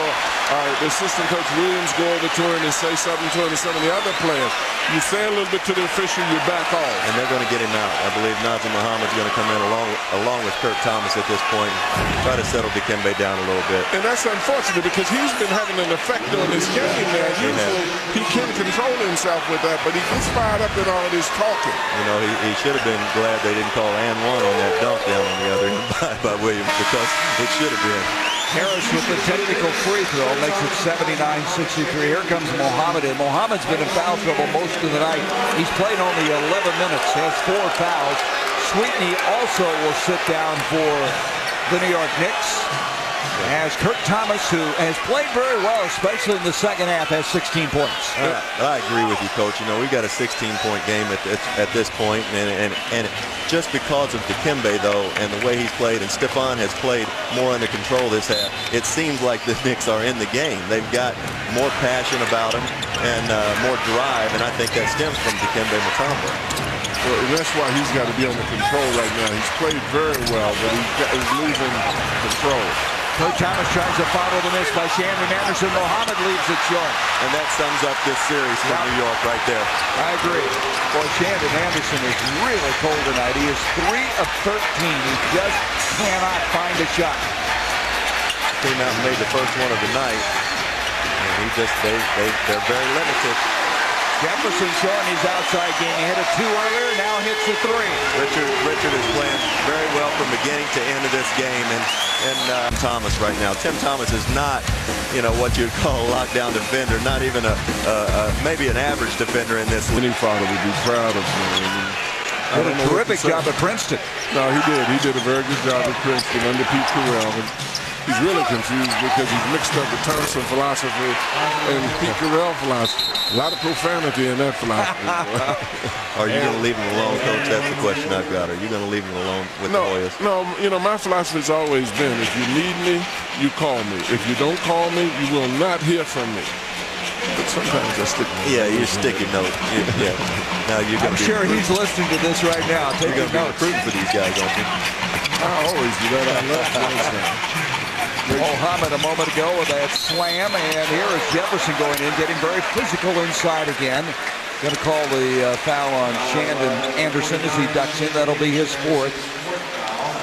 [SPEAKER 5] the assistant coach Williams go over to him and say something to him and some of the other players. You say a little bit to the official, you back off.
[SPEAKER 6] And they're going to get him out. I believe Nazr Muhammad's going to come in along with Kurt Thomas at this point and try to settle Dikembe down a little bit.
[SPEAKER 5] And that's unfortunate because he's been having an effect on his game now. Usually he can control himself with that, but he gets fired up in all this talking.
[SPEAKER 6] You know, he should have been glad they didn't call and one on that dunk down on the other end by Williams, because it should have been.
[SPEAKER 4] Harris with the technical free throw makes it 79-63. Here comes Muhammad in. Muhammad's been in foul trouble most of the night. He's played only 11 minutes, has 4 fouls. Sweetney also will sit down for the New York Knicks. As Kurt Thomas, who has played very well, especially in the second half, has 16 points.
[SPEAKER 6] I agree with you, Coach. You know, we got a 16-point game at this point, and just because of Dikembe, though, and the way he's played, and Stephon has played more under control this half, it seems like the Knicks are in the game. They've got more passion about them and more drive, and I think that stems from Dikembe Mutombo.
[SPEAKER 5] Well, that's why he's got to be under control right now. He's played very well, but he's losing control.
[SPEAKER 4] Kurt Thomas tries to follow the miss by Shandon Anderson. Muhammad leaves it short.
[SPEAKER 6] And that sums up this series for New York right there.
[SPEAKER 4] I agree. Boy, Shandon Anderson is really cold tonight. He is 3 of 13. He just cannot find a shot.
[SPEAKER 6] Came out and made the first one of the night. And they're very limited.
[SPEAKER 4] Jefferson showing his outside game. He hit a 2 earlier, now hits a 3.
[SPEAKER 6] Richard is playing very well from beginning to end of this game, and Thomas right now. Tim Thomas is not, you know, what you'd call a lockdown defender, not even maybe an average defender in this league.
[SPEAKER 5] Any father would be proud of him.
[SPEAKER 4] Did a terrific job at Princeton.
[SPEAKER 5] No, he did. He did a very good job at Princeton under Pete Carell. He's really confused because he's mixed up the Thompson philosophy and Pete Carell philosophy. A lot of profanity in that philosophy.
[SPEAKER 6] Are you going to leave him alone, Coach? That's the question I've got. Are you going to leave him alone with the Hoyas?
[SPEAKER 5] No, you know, my philosophy has always been, if you need me, you call me. If you don't call me, you will not hear from me. But sometimes I stick my
[SPEAKER 6] Yeah, you sticky note. Yeah. Now you're
[SPEAKER 4] I'm sure he's listening to this right now.
[SPEAKER 6] You're going to be recruiting for these guys, aren't you?
[SPEAKER 5] I always do that. I love that.
[SPEAKER 4] Muhammad a moment ago with that slam, and here is Jefferson going in, getting very physical inside again. Going to call the foul on Shandon Anderson as he ducks in. That'll be his 4th.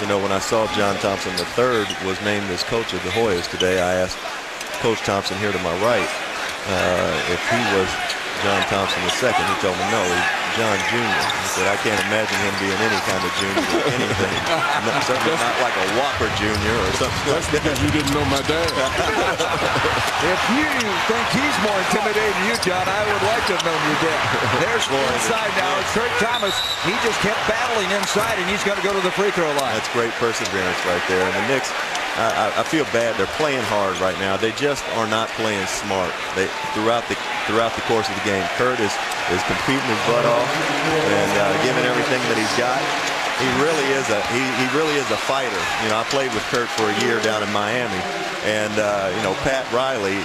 [SPEAKER 6] You know, when I saw John Thompson III was named as coach of the Hoyas today, I asked Coach Thompson here to my right if he was John Thompson II. He told me no, he's John Jr. He said, I can't imagine him being any kind of junior or anything. Certainly not like a Whopper Jr. or something.
[SPEAKER 5] That's because you didn't know my dad.
[SPEAKER 4] If you think he's more intimidating than you, John, I would like to have known your dad. There's inside now. It's Kurt Thomas. He just kept battling inside, and he's going to go to the free throw line.
[SPEAKER 6] That's great perseverance right there. And the Knicks, I feel bad. They're playing hard right now. They just are not playing smart. Throughout the course of the game, Kurt is competing his butt off and giving everything that he's got. He really is a fighter. You know, I played with Kurt for a year down in Miami, and you know, Pat Riley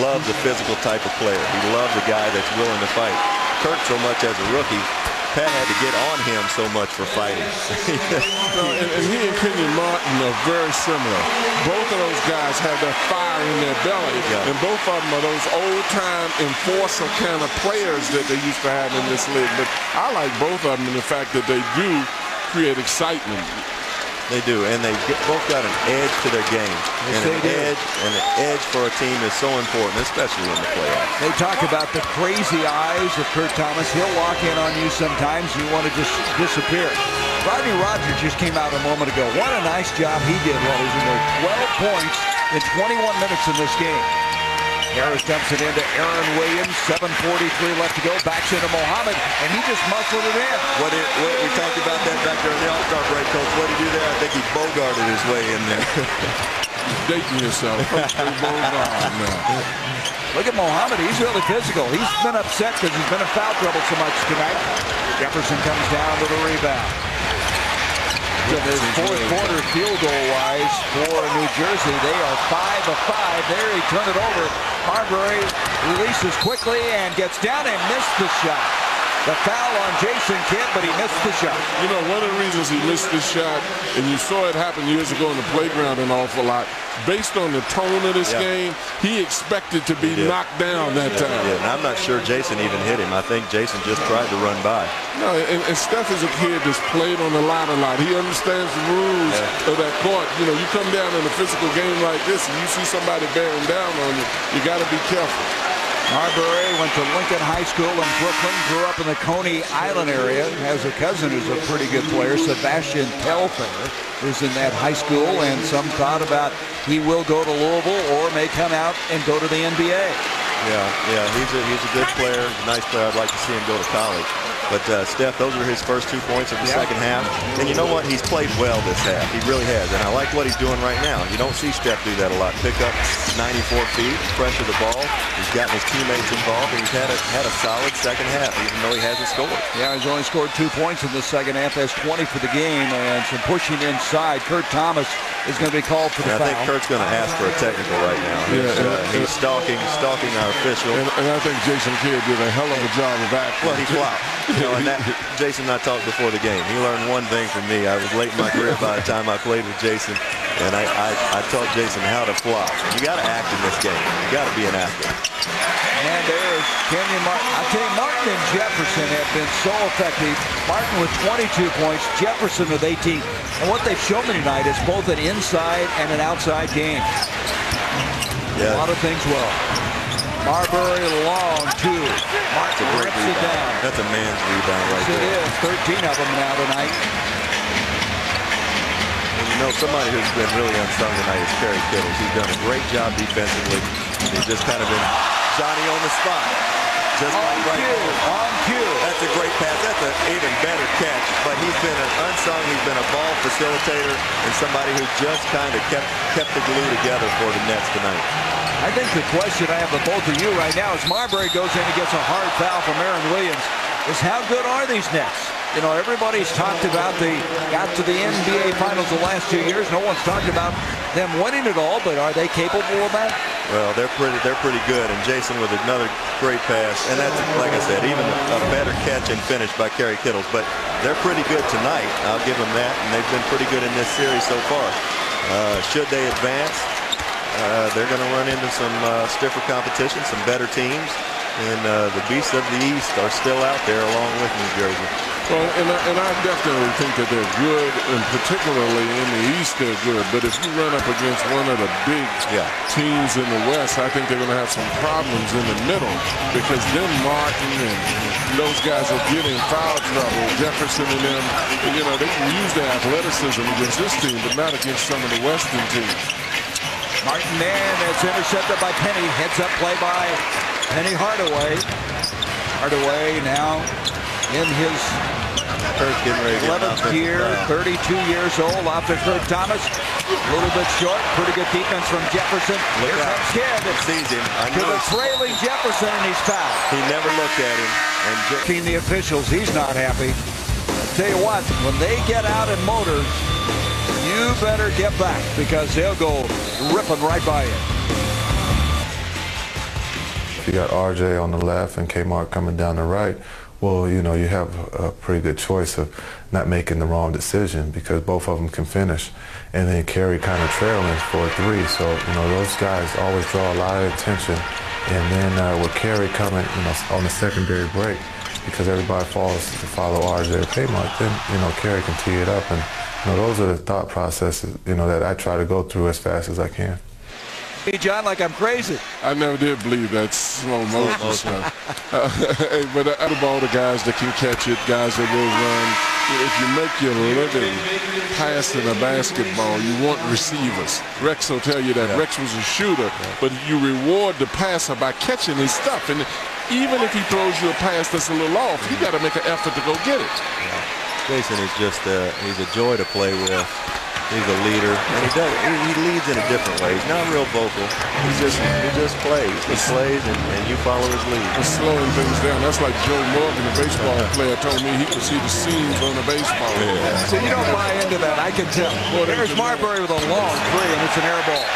[SPEAKER 6] loves a physical type of player. He loves a guy that's willing to fight. Kurt so much as a rookie. Pat had to get on him so much for fighting.
[SPEAKER 5] And he and Kenyon Martin are very similar. Both of those guys have that fire in their belly, and both of them are those old-time enforcer kind of players that they used to have in this league. But I like both of them in the fact that they do create excitement.
[SPEAKER 6] They do, and they both got an edge to their game.
[SPEAKER 4] Yes,
[SPEAKER 6] And an edge for a team is so important, especially in the playoffs.
[SPEAKER 4] They talk about the crazy eyes of Kurt Thomas. He'll lock in on you sometimes. You want to just disappear. Rodney Rogers just came out a moment ago. What a nice job he did while he was in there. 12 points in 21 minutes in this game. Harris dumps it into Aaron Williams. 7:43 left to go. Backs into Mohammed, and he just muscled it in.
[SPEAKER 6] What we talked about that back there in the All-Star break, Coach. What did he do there? I think he bogarted his way in there.
[SPEAKER 5] Dating yourself.
[SPEAKER 4] Look at Mohammed. He's really physical. He's been upset because he's been in foul trouble so much tonight. Jefferson comes down to the rebound. In his fourth quarter field goal-wise for New Jersey, they are 5 of 5. There he turned it over. Marbury releases quickly and gets down and missed the shot. The foul on Jason Kidd, but he missed the shot.
[SPEAKER 5] You know, one of the reasons he missed this shot, and you saw it happen years ago in the playground an awful lot, based on the tone of this game, he expected to be knocked down that time.
[SPEAKER 6] Yeah, and I'm not sure Jason even hit him. I think Jason just tried to run by.
[SPEAKER 5] No, and Steph is a kid that's played on the line a lot. He understands the rules of that court. You know, you come down in a physical game like this and you see somebody bearing down on you, you got to be careful.
[SPEAKER 4] Marbury went to Lincoln High School in Brooklyn, grew up in the Coney Island area, has a cousin who's a pretty good player, Sebastian Telfair, who's in that high school, and some thought about he will go to Louisville or may come out and go to the NBA.
[SPEAKER 6] Yeah, he's a good player, a nice player. I'd like to see him go to college. But Steph, those are his first 2 points of the second half. And you know what? He's played well this half. He really has. And I like what he's doing right now. You don't see Steph do that a lot. Pick up 94 feet, pressure the ball. He's gotten his teammates involved, and he's had a solid second half, even though he hasn't scored.
[SPEAKER 4] Yeah, he's only scored 2 points in the second half. That's 20 for the game, and some pushing inside. Kurt Thomas is going to be called for the foul.
[SPEAKER 6] I think Kurt's going to ask for a technical right now. He's stalking our official.
[SPEAKER 5] And I think Jason Kidd did a hell of a job of acting.
[SPEAKER 6] Well, he flopped. You know, and Jason and I talked before the game. He learned one thing from me. I was late in my career by the time I played with Jason, and I taught Jason how to flop. You got to act in this game. You got to be an actor.
[SPEAKER 4] And there's Kenyon Martin. I tell you, Martin and Jefferson have been so effective. Martin with 22 points, Jefferson with 18. And what they've shown me tonight is both an inside and an outside game. A lot of things well. Marbury long two. Martin rips it down.
[SPEAKER 6] That's a man's rebound right there.
[SPEAKER 4] It is. 13 of them now tonight.
[SPEAKER 6] And you know, somebody who's been really unsung tonight is Kerry Kittles. He's done a great job defensively. He's just kind of been Johnny on the spot. Just like
[SPEAKER 4] on cue.
[SPEAKER 6] That's a great pass. That's an even better catch. But he's been an unsung. He's been a ball facilitator and somebody who just kind of kept the glue together for the Nets tonight.
[SPEAKER 4] I think the question I have for both of you right now is Marbury goes in and gets a hard foul from Aaron Williams. Is how good are these Nets? You know, everybody's talked about got to the NBA Finals the last 2 years. No one's talked about them winning it all, but are they capable of that?
[SPEAKER 6] Well, they're pretty good. And Jason with another great pass. And that's, like I said, even a better catch and finish by Kerry Kittles. But they're pretty good tonight. I'll give them that. And they've been pretty good in this series so far. Should they advance? They're going to run into some stiffer competition, some better teams, and the beasts of the East are still out there along with New Jersey.
[SPEAKER 5] Well, and I definitely think that they're good, and particularly in the East they're good. But if you run up against one of the big teams in the West, I think they're going to have some problems in the middle because then Martin and those guys will get in foul trouble. Jefferson and them, you know, they can use their athleticism against this team, but not against some of the Western teams.
[SPEAKER 4] Martin man, it's intercepted by Penny. Heads up play by Penny Hardaway. Hardaway now in his 11th year, 32 years old. Off to Kurt Thomas. A little bit short. Pretty good defense from Jefferson. Here comes Kidd.
[SPEAKER 6] Sees him.
[SPEAKER 4] To the trailing Jefferson, and he's fouled.
[SPEAKER 6] He never looked at him.
[SPEAKER 4] And the officials, he's not happy. I'll tell you what, when they get out in motors, you better get back because they'll go ripping right by you.
[SPEAKER 3] if you got RJ on the left and Kmart coming down the right, well, you know, you have a pretty good choice of not making the wrong decision because both of them can finish. And then Kerry kind of trailing for a three. So, you know, those guys always draw a lot of attention. And then with Kerry coming, you know, on the secondary break, because everybody falls to follow RJ or Kmart, then, you know, Kerry can tee it up. And, you know, those are the thought processes, you know, that I try to go through as fast as I can.
[SPEAKER 4] Hey, John, like I'm crazy.
[SPEAKER 5] I never did believe that slow motion stuff. But out of all the guys that can catch it, guys that will run, if you make your living passing a basketball, you want receivers. Rex will tell you that. Rex was a shooter, but you reward the passer by catching his stuff. And even if he throws you a pass that's a little off, you got to make an effort to go get it.
[SPEAKER 6] Jason is just he's a joy to play with. He's a leader, and he leads in a different way. He's not real vocal. He just plays. He plays, and you follow his lead.
[SPEAKER 5] He's slowing things down. That's like Joe Morgan, the baseball player, told me he could see the seams on the baseball.
[SPEAKER 4] So you don't buy into that. I can tell. Well, there's Marbury with a long three, and it's an air ball.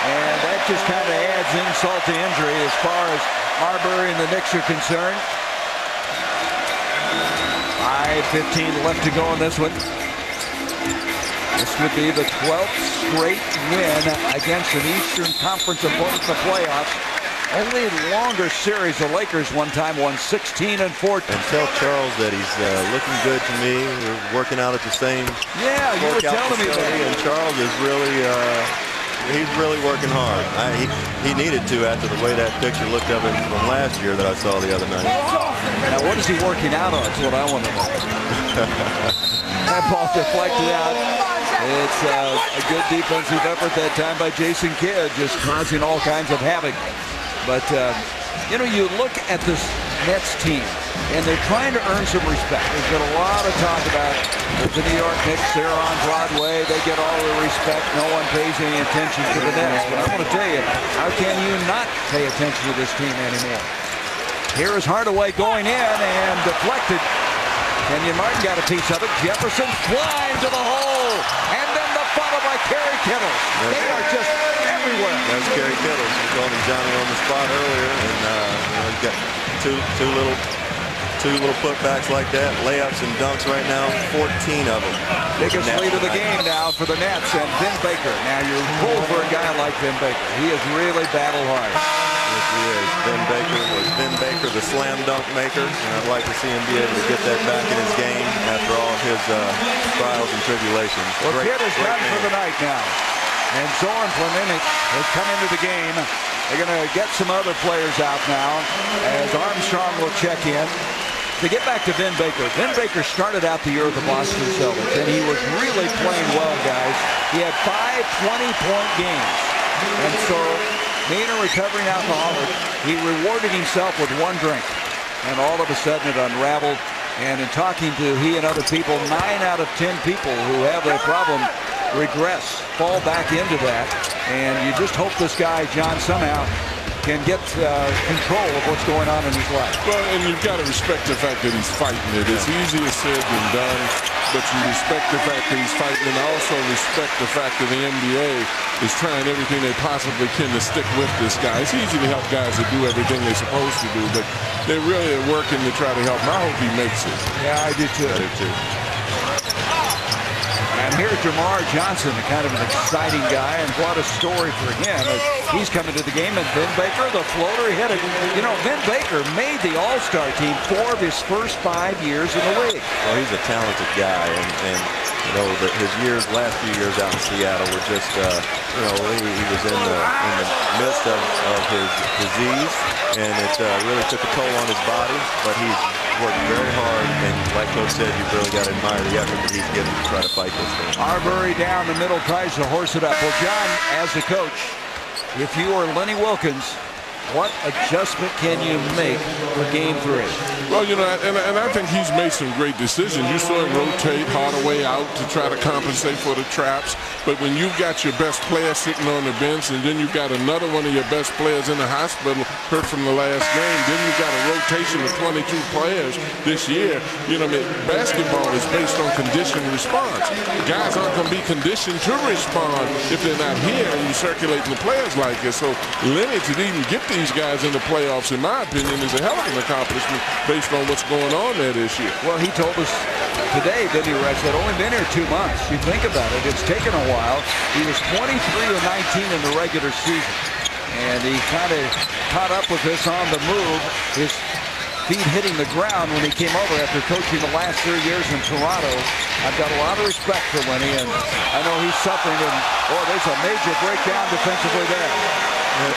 [SPEAKER 4] And that just kind of adds insult to injury as far as Marbury and the Knicks are concerned. 5:15 left to go in this one. This would be the 12th straight win against an Eastern Conference opponent in the playoffs. Only longer series. The Lakers one time won 16 and 14.
[SPEAKER 6] And tell Charles that he's looking good to me. We're working out at the same.
[SPEAKER 4] Yeah, you were telling me that.
[SPEAKER 6] And Charles is really, he's really working hard. He needed to after the way that picture looked of him from last year that I saw the other night.
[SPEAKER 4] Now, what is he working out on? That's what I want to know. That ball deflected out. It's a good defensive effort that time by Jason Kidd, just causing all kinds of havoc. But, you know, you look at this Nets team, and they're trying to earn some respect. There's been a lot of talk about the New York Knicks. They're on Broadway. They get all the respect. No one pays any attention to the Nets. But I want to tell you, how can you not pay attention to this team anymore? Here is Hardaway going in and deflected. Kenyon Martin got a piece of it. Jefferson flying to the hole. And then the follow by Kerry Kittles. They are just everywhere.
[SPEAKER 6] That's Kerry Kittles. We called him Johnny on the spot earlier. And you know, he's got two little putbacks like that. Layups and dunks right now. 14 of them.
[SPEAKER 4] Biggest lead of the game now for the Nets. And Vin Baker. Now you're cool for a guy like Vin Baker. He is really battle hard.
[SPEAKER 6] Yes, he is. Vin Baker, the slam dunk maker, and I'd like to see him be able to get that back in his game after all of his trials and tribulations.
[SPEAKER 4] Well, Kidd is done for the night now, and Zoran Plamenich has come into the game. They're going to get some other players out now as Armstrong will check in. To get back to Vin Baker started out the year with the Boston Celtics, and he was really playing well, guys. He had 5 20-point games, and so being a recovering alcoholic, he rewarded himself with one drink, and all of a sudden it unraveled. And in talking to he and other people, 9 out of 10 people who have a problem regress, fall back into that. And you just hope this guy, John, somehow can get control of what's going on in his life.
[SPEAKER 5] Well, and you've got to respect the fact that he's fighting it. It's easier said than done, but you respect the fact that he's fighting, and also respect the fact that the NBA is trying everything they possibly can to stick with this guy. It's easy to help guys that do everything they're supposed to do, but they really are working to try to help him. I hope he makes it.
[SPEAKER 4] Yeah, I do too.
[SPEAKER 6] I do too.
[SPEAKER 4] And here's Jamar Johnson, kind of an exciting guy, and what a story for him as he's coming to the game. And Vin Baker, the floater, hit it. You know, Vin Baker made the All-Star team 4 of his first 5 years in the league.
[SPEAKER 6] Well, he's a talented guy, and you know, his last few years out in Seattle were just, you know, he was in the midst of his disease, and it really took a toll on his body, but he's worked very hard, and like Coach said, you've really got to admire the effort that he's given to try to fight this thing.
[SPEAKER 4] Marbury down the middle tries to horse it up. Well, John, as the coach, if you are Lenny Wilkens, what adjustment can you make for Game 3?
[SPEAKER 5] Well, you know, and I think he's made some great decisions. You saw him rotate Hardaway out to try to compensate for the traps. But when you've got your best player sitting on the bench, and then you've got another one of your best players in the hospital hurt from the last game, then you've got a rotation of 22 players this year. You know, I mean, basketball is based on conditioned response. Guys aren't going to be conditioned to respond if they're not here and you're circulating the players like this. So Lenny, to even get these guys in the playoffs, in my opinion, is a hell of an accomplishment based on what's going on there this year.
[SPEAKER 4] Well, he told us today, didn't he, Rex? Had only been here 2 months. You think about it, it's taken a while. He was 23-19 in the regular season, and he kind of caught up with this on the move. His feet hitting the ground when he came over after coaching the last 3 years in Toronto. I've got a lot of respect for Lenny, and I know he's suffering, and there's a major breakdown defensively there.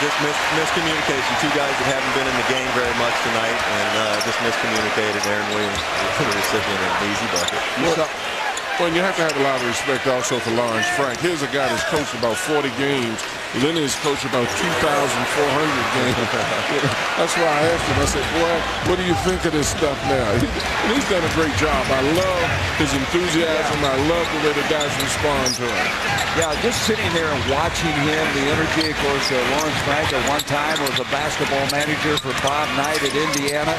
[SPEAKER 6] Just miscommunication. Two guys that haven't been in the game very much tonight, and just miscommunicated. Aaron Williams, the recipient of an easy bucket.
[SPEAKER 5] Well, you have to have a lot of respect also for Lawrence Frank. Here's a guy that's coached about 40 games. Lenny has coached about 2,400 games. That's why I asked him. I said, boy, what do you think of this stuff now? And he's done a great job. I love his enthusiasm. I love the way the guys respond to him.
[SPEAKER 4] Yeah, just sitting there and watching him, the energy. Of course, Lawrence Frank at one time was a basketball manager for Bob Knight at Indiana.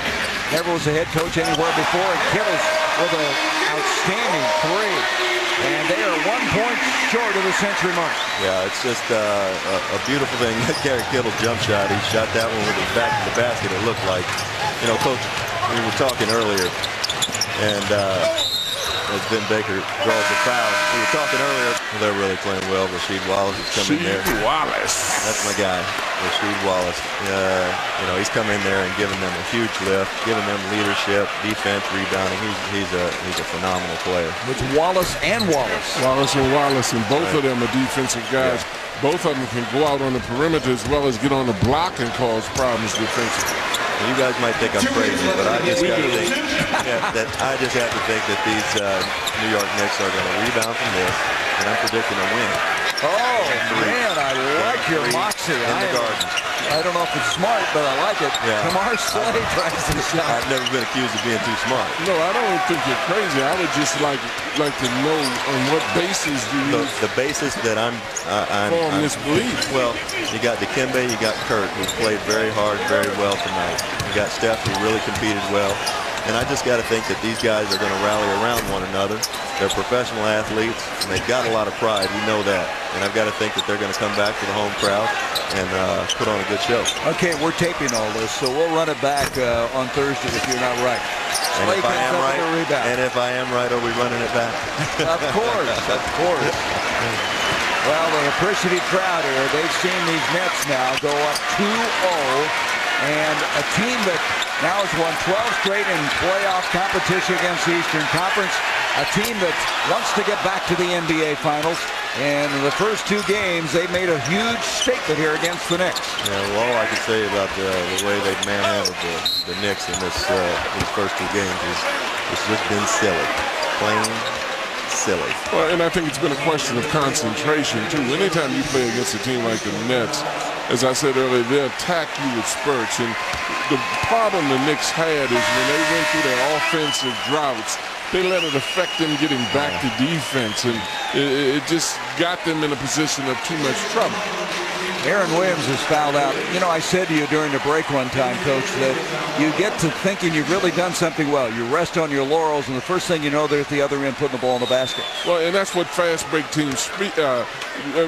[SPEAKER 4] Never was a head coach anywhere before. And Kittles with an outstanding 3. And they are 1 point short of the century mark.
[SPEAKER 6] Yeah, it's just a beautiful thing. That Gary Kittle jump shot, he shot that one with his back to the basket, it looked like. You know, Coach, we were talking earlier, and as Ben Baker draws the foul, we were talking earlier, they're really playing well. Rasheed Wallace is coming there.
[SPEAKER 5] Rasheed Wallace.
[SPEAKER 6] That's my guy, Rasheed Wallace. You know, he's come in there and given them a huge lift, giving them leadership, defense, rebounding. He's a phenomenal player.
[SPEAKER 4] With Wallace and Wallace.
[SPEAKER 5] Wallace, and both of them are defensive guys. Yeah. Both of them can go out on the perimeter as well as get on the block and cause problems defensively.
[SPEAKER 6] You guys might think I'm crazy, but I just got to think that these New York Knicks are going to rebound from this, and I'm predicting a win.
[SPEAKER 4] Oh, man, I like your moxie.
[SPEAKER 6] In the Gardens.
[SPEAKER 4] I don't know if it's smart, but I like it.
[SPEAKER 6] Yeah.
[SPEAKER 4] Kamar Slade tries to shot.
[SPEAKER 6] I've never been accused of being too smart.
[SPEAKER 5] No, I don't think you're crazy. I would just like to know on what basis do you...
[SPEAKER 6] The basis that I'm
[SPEAKER 5] form this belief.
[SPEAKER 6] Well, you got Dikembe, you got Kurt, who played very hard, very well tonight. You got Steph, who really competed well. And I just got to think that these guys are going to rally around one another. They're professional athletes, and they've got a lot of pride. We know that. And I've got to think that they're going to come back to the home crowd and put on a good show.
[SPEAKER 4] Okay, we're taping all this, so we'll run it back on Thursday if you're not right.
[SPEAKER 6] And if I am right, are we running it back?
[SPEAKER 4] Of course, of course. Well, an appreciative crowd here. They've seen these Nets now go up 2-0, and a team that now has won 12 straight in playoff competition against the Eastern Conference. A team that wants to get back to the NBA Finals. And in the first 2 games, they made a huge statement here against the Knicks.
[SPEAKER 6] Yeah, well, all I can say about the way they've manhandled the Knicks in these first 2 games is it's just been silly. Plain silly.
[SPEAKER 5] Well, and I think it's been a question of concentration, too. Anytime you play against a team like the Nets, as I said earlier, they attack you with spurts. And the problem the Knicks had is when they went through their offensive droughts, they let it affect them getting back to defense, and it just got them in a position of too much trouble.
[SPEAKER 4] Aaron Williams has fouled out. You know, I said to you during the break one time, Coach, that you get to thinking you've really done something well. You rest on your laurels, and the first thing you know, they're at the other end putting the ball in the basket.
[SPEAKER 5] Well, and that's what fast break teams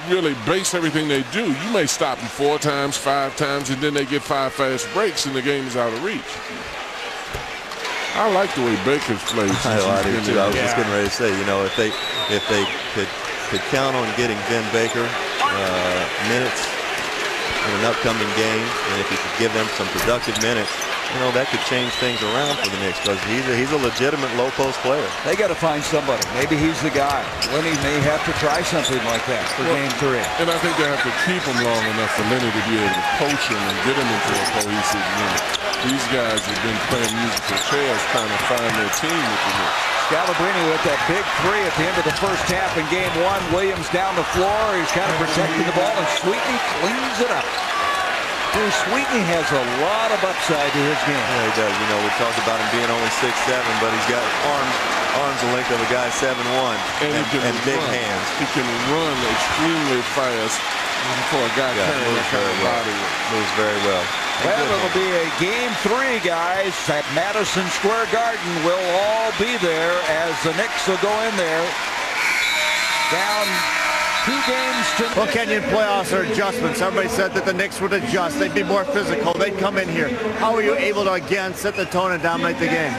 [SPEAKER 5] really base everything they do. You may stop them 4 times, 5 times, and then they get 5 fast breaks, and the game is out of reach. I like the way Baker's played.
[SPEAKER 6] I do too. I was just getting ready to say, you know, if they could count on getting Ben Baker minutes in an upcoming game, and if you could give them some productive minutes, you know, that could change things around for the Knicks, because he's a legitimate low post player.
[SPEAKER 4] They got to find somebody. Maybe he's the guy. Lenny may have to try something like that for Game 3.
[SPEAKER 5] And I think they have to keep him long enough for Lenny to be able to coach him and get him into a cohesive unit. These guys have been playing musical chairs trying to find their team with the Knicks.
[SPEAKER 4] Scalabrine with that big 3 at the end of the first half in Game 1. Williams down the floor. He's kind of protecting the ball, and Sweetney cleans it up. Sweetney has a lot of upside to his game.
[SPEAKER 6] Yeah, he does. You know, we talked about him being only 6'7", but he's got arms the length of a guy 7'1", and big hands.
[SPEAKER 5] He can run extremely fast for a guy carrying that kind of body.
[SPEAKER 6] Moves very well.
[SPEAKER 4] Well, it'll be a Game 3, guys, at Madison Square Garden. We'll all be there as the Knicks will go in there down 2 games to...
[SPEAKER 1] Well, Kenyon, playoffs are adjustments. Everybody said that the Knicks would adjust. They'd be more physical. They'd come in here. How are you able to, again, set the tone and dominate the game?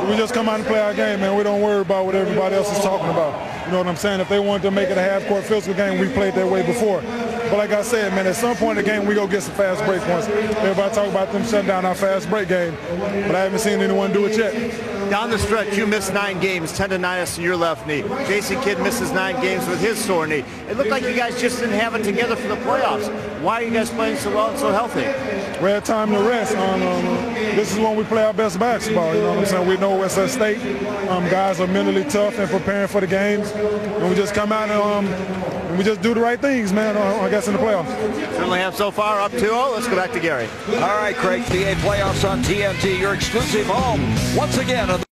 [SPEAKER 7] We just come out and play our game, man. We don't worry about what everybody else is talking about. You know what I'm saying? If they wanted to make it a half-court physical game, we played that way before. But like I said, man, at some point in the game, we go get some fast break points. Everybody talk about them shutting down our fast break game, but I haven't seen anyone do it yet.
[SPEAKER 1] Down the stretch, you missed 9 games, 10-9 in your left knee. Jason Kidd misses 9 games with his sore knee. It looked like you guys just didn't have it together for the playoffs. Why are you guys playing so well and so healthy?
[SPEAKER 7] We had time to rest. This is when we play our best basketball. You know what I'm saying? We know it's at stake. Guys are mentally tough and preparing for the games. And we just come out and we just do the right things, man, I guess, in the playoffs.
[SPEAKER 1] Certainly have so far, up 2-0. Let's go back to Gary.
[SPEAKER 4] All right, Craig, NBA playoffs on TNT, your exclusive home, once again, of the